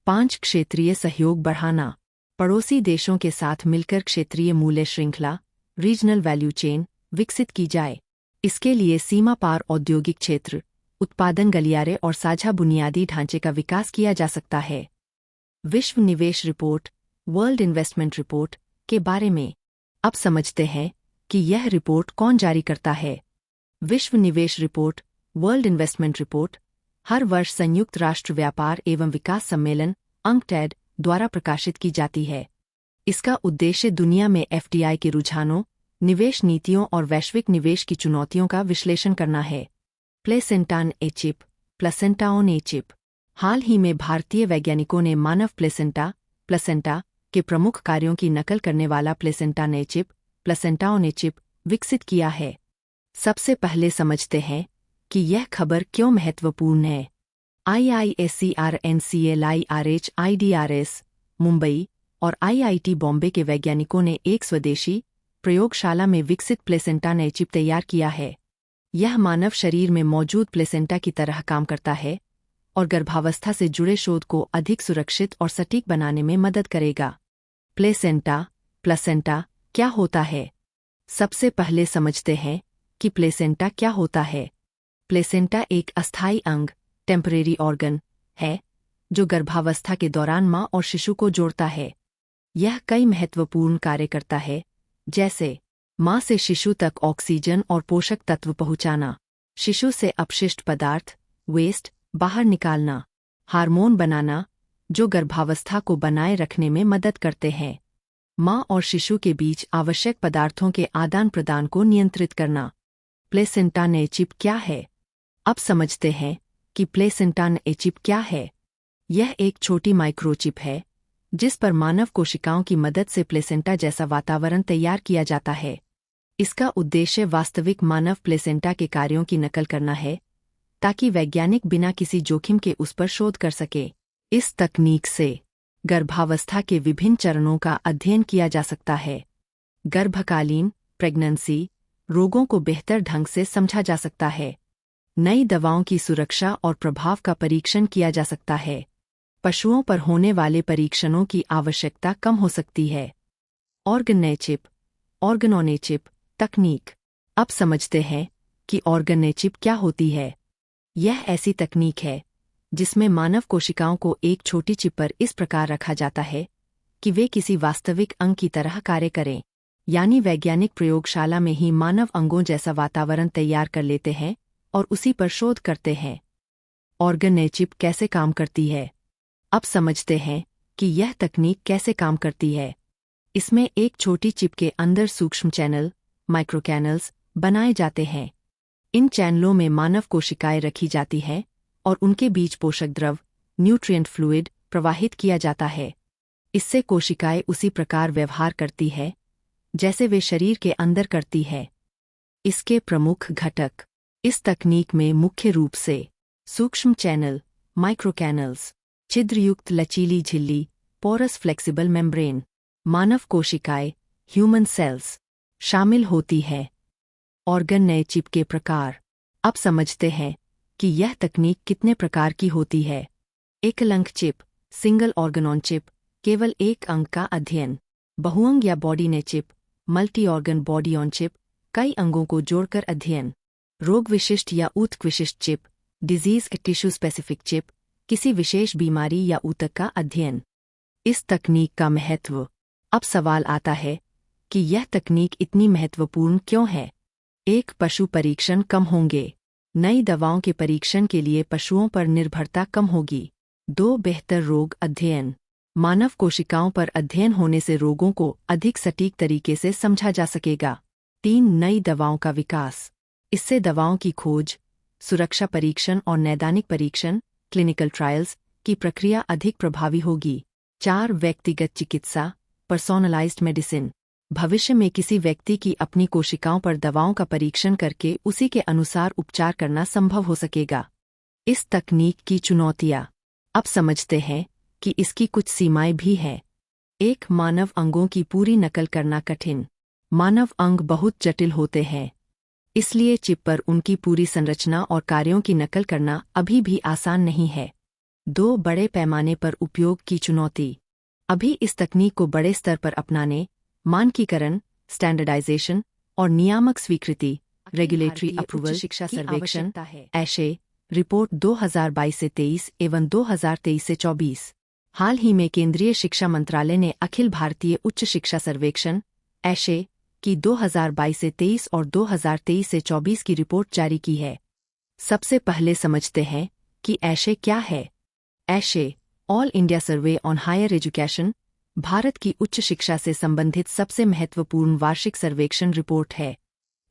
5, क्षेत्रीय सहयोग बढ़ाना। पड़ोसी देशों के साथ मिलकर क्षेत्रीय मूल्य श्रृंखला रीजनल वैल्यू चेन विकसित की जाए। इसके लिए सीमा पार औद्योगिक क्षेत्र, उत्पादन गलियारे और साझा बुनियादी ढांचे का विकास किया जा सकता है। विश्व निवेश रिपोर्ट वर्ल्ड इन्वेस्टमेंट रिपोर्ट के बारे में अब समझते हैं कि यह रिपोर्ट कौन जारी करता है। विश्व निवेश रिपोर्ट वर्ल्ड इन्वेस्टमेंट रिपोर्ट हर वर्ष संयुक्त राष्ट्र व्यापार एवं विकास सम्मेलन UNCTAD द्वारा प्रकाशित की जाती है। इसका उद्देश्य दुनिया में FDI के रुझानों, निवेश नीतियों और वैश्विक निवेश की चुनौतियों का विश्लेषण करना है। Placenta on a chip, placenta on a chip. हाल ही में भारतीय वैज्ञानिकों ने मानव प्लेसेंटा के प्रमुख कार्यों की नकल करने वाला placenta on a chip, placenta on a chip विकसित किया है। सबसे पहले समझते हैं कि यह खबर क्यों महत्वपूर्ण है। IISERNCLIRHIDRS मुंबई और IIT बॉम्बे के वैज्ञानिकों ने एक स्वदेशी प्रयोगशाला में विकसित प्लेसेंटा ऑन ए चिप तैयार किया है। यह मानव शरीर में मौजूद प्लेसेंटा की तरह काम करता है और गर्भावस्था से जुड़े शोध को अधिक सुरक्षित और सटीक बनाने में मदद करेगा। प्लेसेंटा क्या होता है? सबसे पहले समझते हैं कि प्लेसेंटा क्या होता है। प्लेसेंटा एक अस्थायी अंग टेम्परेरी ऑर्गन है जो गर्भावस्था के दौरान माँ और शिशु को जोड़ता है। यह कई महत्वपूर्ण कार्य करता है, जैसे माँ से शिशु तक ऑक्सीजन और पोषक तत्व पहुँचाना, शिशु से अपशिष्ट पदार्थ वेस्ट बाहर निकालना, हार्मोन बनाना जो गर्भावस्था को बनाए रखने में मदद करते हैं, माँ और शिशु के बीच आवश्यक पदार्थों के आदान प्रदान को नियंत्रित करना। प्लेसेंटा ऑन ए चिप क्या है? अब समझते हैं कि प्लेसेंटा ऑन ए चिप क्या है। यह एक छोटी माइक्रोचिप है जिस पर मानव कोशिकाओं की मदद से प्लेसेंटा जैसा वातावरण तैयार किया जाता है। इसका उद्देश्य वास्तविक मानव प्लेसेंटा के कार्यों की नकल करना है ताकि वैज्ञानिक बिना किसी जोखिम के उस पर शोध कर सके। इस तकनीक से गर्भावस्था के विभिन्न चरणों का अध्ययन किया जा सकता है। गर्भकालीन प्रेगनेंसी रोगों को बेहतर ढंग से समझा जा सकता है। नई दवाओं की सुरक्षा और प्रभाव का परीक्षण किया जा सकता है। पशुओं पर होने वाले परीक्षणों की आवश्यकता कम हो सकती है। Organ on a chip, organ on a chip तकनीक। अब समझते हैं कि ऑर्गन ऑन ए चिप क्या होती है। यह ऐसी तकनीक है जिसमें मानव कोशिकाओं को एक छोटी चिप पर इस प्रकार रखा जाता है कि वे किसी वास्तविक अंग की तरह कार्य करें, यानी वैज्ञानिक प्रयोगशाला में ही मानव अंगों जैसा वातावरण तैयार कर लेते हैं और उसी पर शोध करते हैं। ऑर्गन ऑन ए चिप कैसे काम करती है? अब समझते हैं कि यह तकनीक कैसे काम करती है। इसमें एक छोटी चिप के अंदर सूक्ष्म चैनल माइक्रोचैनल्स बनाए जाते हैं। इन चैनलों में मानव कोशिकाएं रखी जाती हैं और उनके बीच पोषक द्रव न्यूट्रिएंट फ्लूइड प्रवाहित किया जाता है। इससे कोशिकाएं उसी प्रकार व्यवहार करती है जैसे वे शरीर के अंदर करती है। इसके प्रमुख घटक इस तकनीक में मुख्य रूप से सूक्ष्म चैनल माइक्रोचैनल्स, छिद्रयुक्त लचीली झिल्ली पोरस फ्लेक्सिबल मेम्ब्रेन, मानव कोशिकाएं ह्यूमन सेल्स शामिल होती है। ऑर्गन ऑन ए चिप के प्रकार। अब समझते हैं कि यह तकनीक कितने प्रकार की होती है। एकल अंग chip single organ on chip केवल एक अंग का अध्ययन। बहुअंग या बॉडी ने chip multi organ body on chip कई अंगों को जोड़कर अध्ययन। रोग विशिष्ट या ऊतक विशिष्ट chip disease tissue specific chip, किसी विशेष बीमारी या ऊतक का अध्ययन। इस तकनीक का महत्व। अब सवाल आता है कि यह तकनीक इतनी महत्वपूर्ण क्यों है। एक, पशु परीक्षण कम होंगे। नई दवाओं के परीक्षण के लिए पशुओं पर निर्भरता कम होगी। 2, बेहतर रोग अध्ययन। मानव कोशिकाओं पर अध्ययन होने से रोगों को अधिक सटीक तरीके से समझा जा सकेगा। 3, नई दवाओं का विकास। इससे दवाओं की खोज, सुरक्षा परीक्षण और नैदानिक परीक्षण क्लिनिकल ट्रायल्स की प्रक्रिया अधिक प्रभावी होगी। 4, व्यक्तिगत चिकित्सा पर्सोनलाइज्ड मेडिसिन। भविष्य में किसी व्यक्ति की अपनी कोशिकाओं पर दवाओं का परीक्षण करके उसी के अनुसार उपचार करना संभव हो सकेगा। इस तकनीक की चुनौतियां। अब समझते हैं कि इसकी कुछ सीमाएं भी हैं। 1, मानव अंगों की पूरी नकल करना कठिन। मानव अंग बहुत जटिल होते हैं, इसलिए चिप पर उनकी पूरी संरचना और कार्यों की नकल करना अभी भी आसान नहीं है। 2, बड़े पैमाने पर उपयोग की चुनौती। अभी इस तकनीक को बड़े स्तर पर अपनाने, मानकीकरण स्टैंडर्डाइजेशन और नियामक स्वीकृति रेगुलेटरी अप्रूवल शिक्षा सर्वेक्षण ऐशे रिपोर्ट 2022 से 23 एवं 2023 से 24। हाल ही में केंद्रीय शिक्षा मंत्रालय ने अखिल भारतीय उच्च शिक्षा सर्वेक्षण ऐशे की 2022 से 23 और 2023 से 24 की रिपोर्ट जारी की है। सबसे पहले समझते हैं कि ऐशे क्या है। AISHE All India Survey on Higher Education भारत की उच्च शिक्षा से संबंधित सबसे महत्वपूर्ण वार्षिक सर्वेक्षण रिपोर्ट है।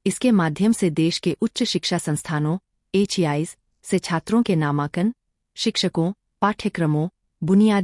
इसके माध्यम से देश के उच्च शिक्षा संस्थानों HEIs से छात्रों के नामांकन, शिक्षकों, पाठ्यक्रमों, बुनियादी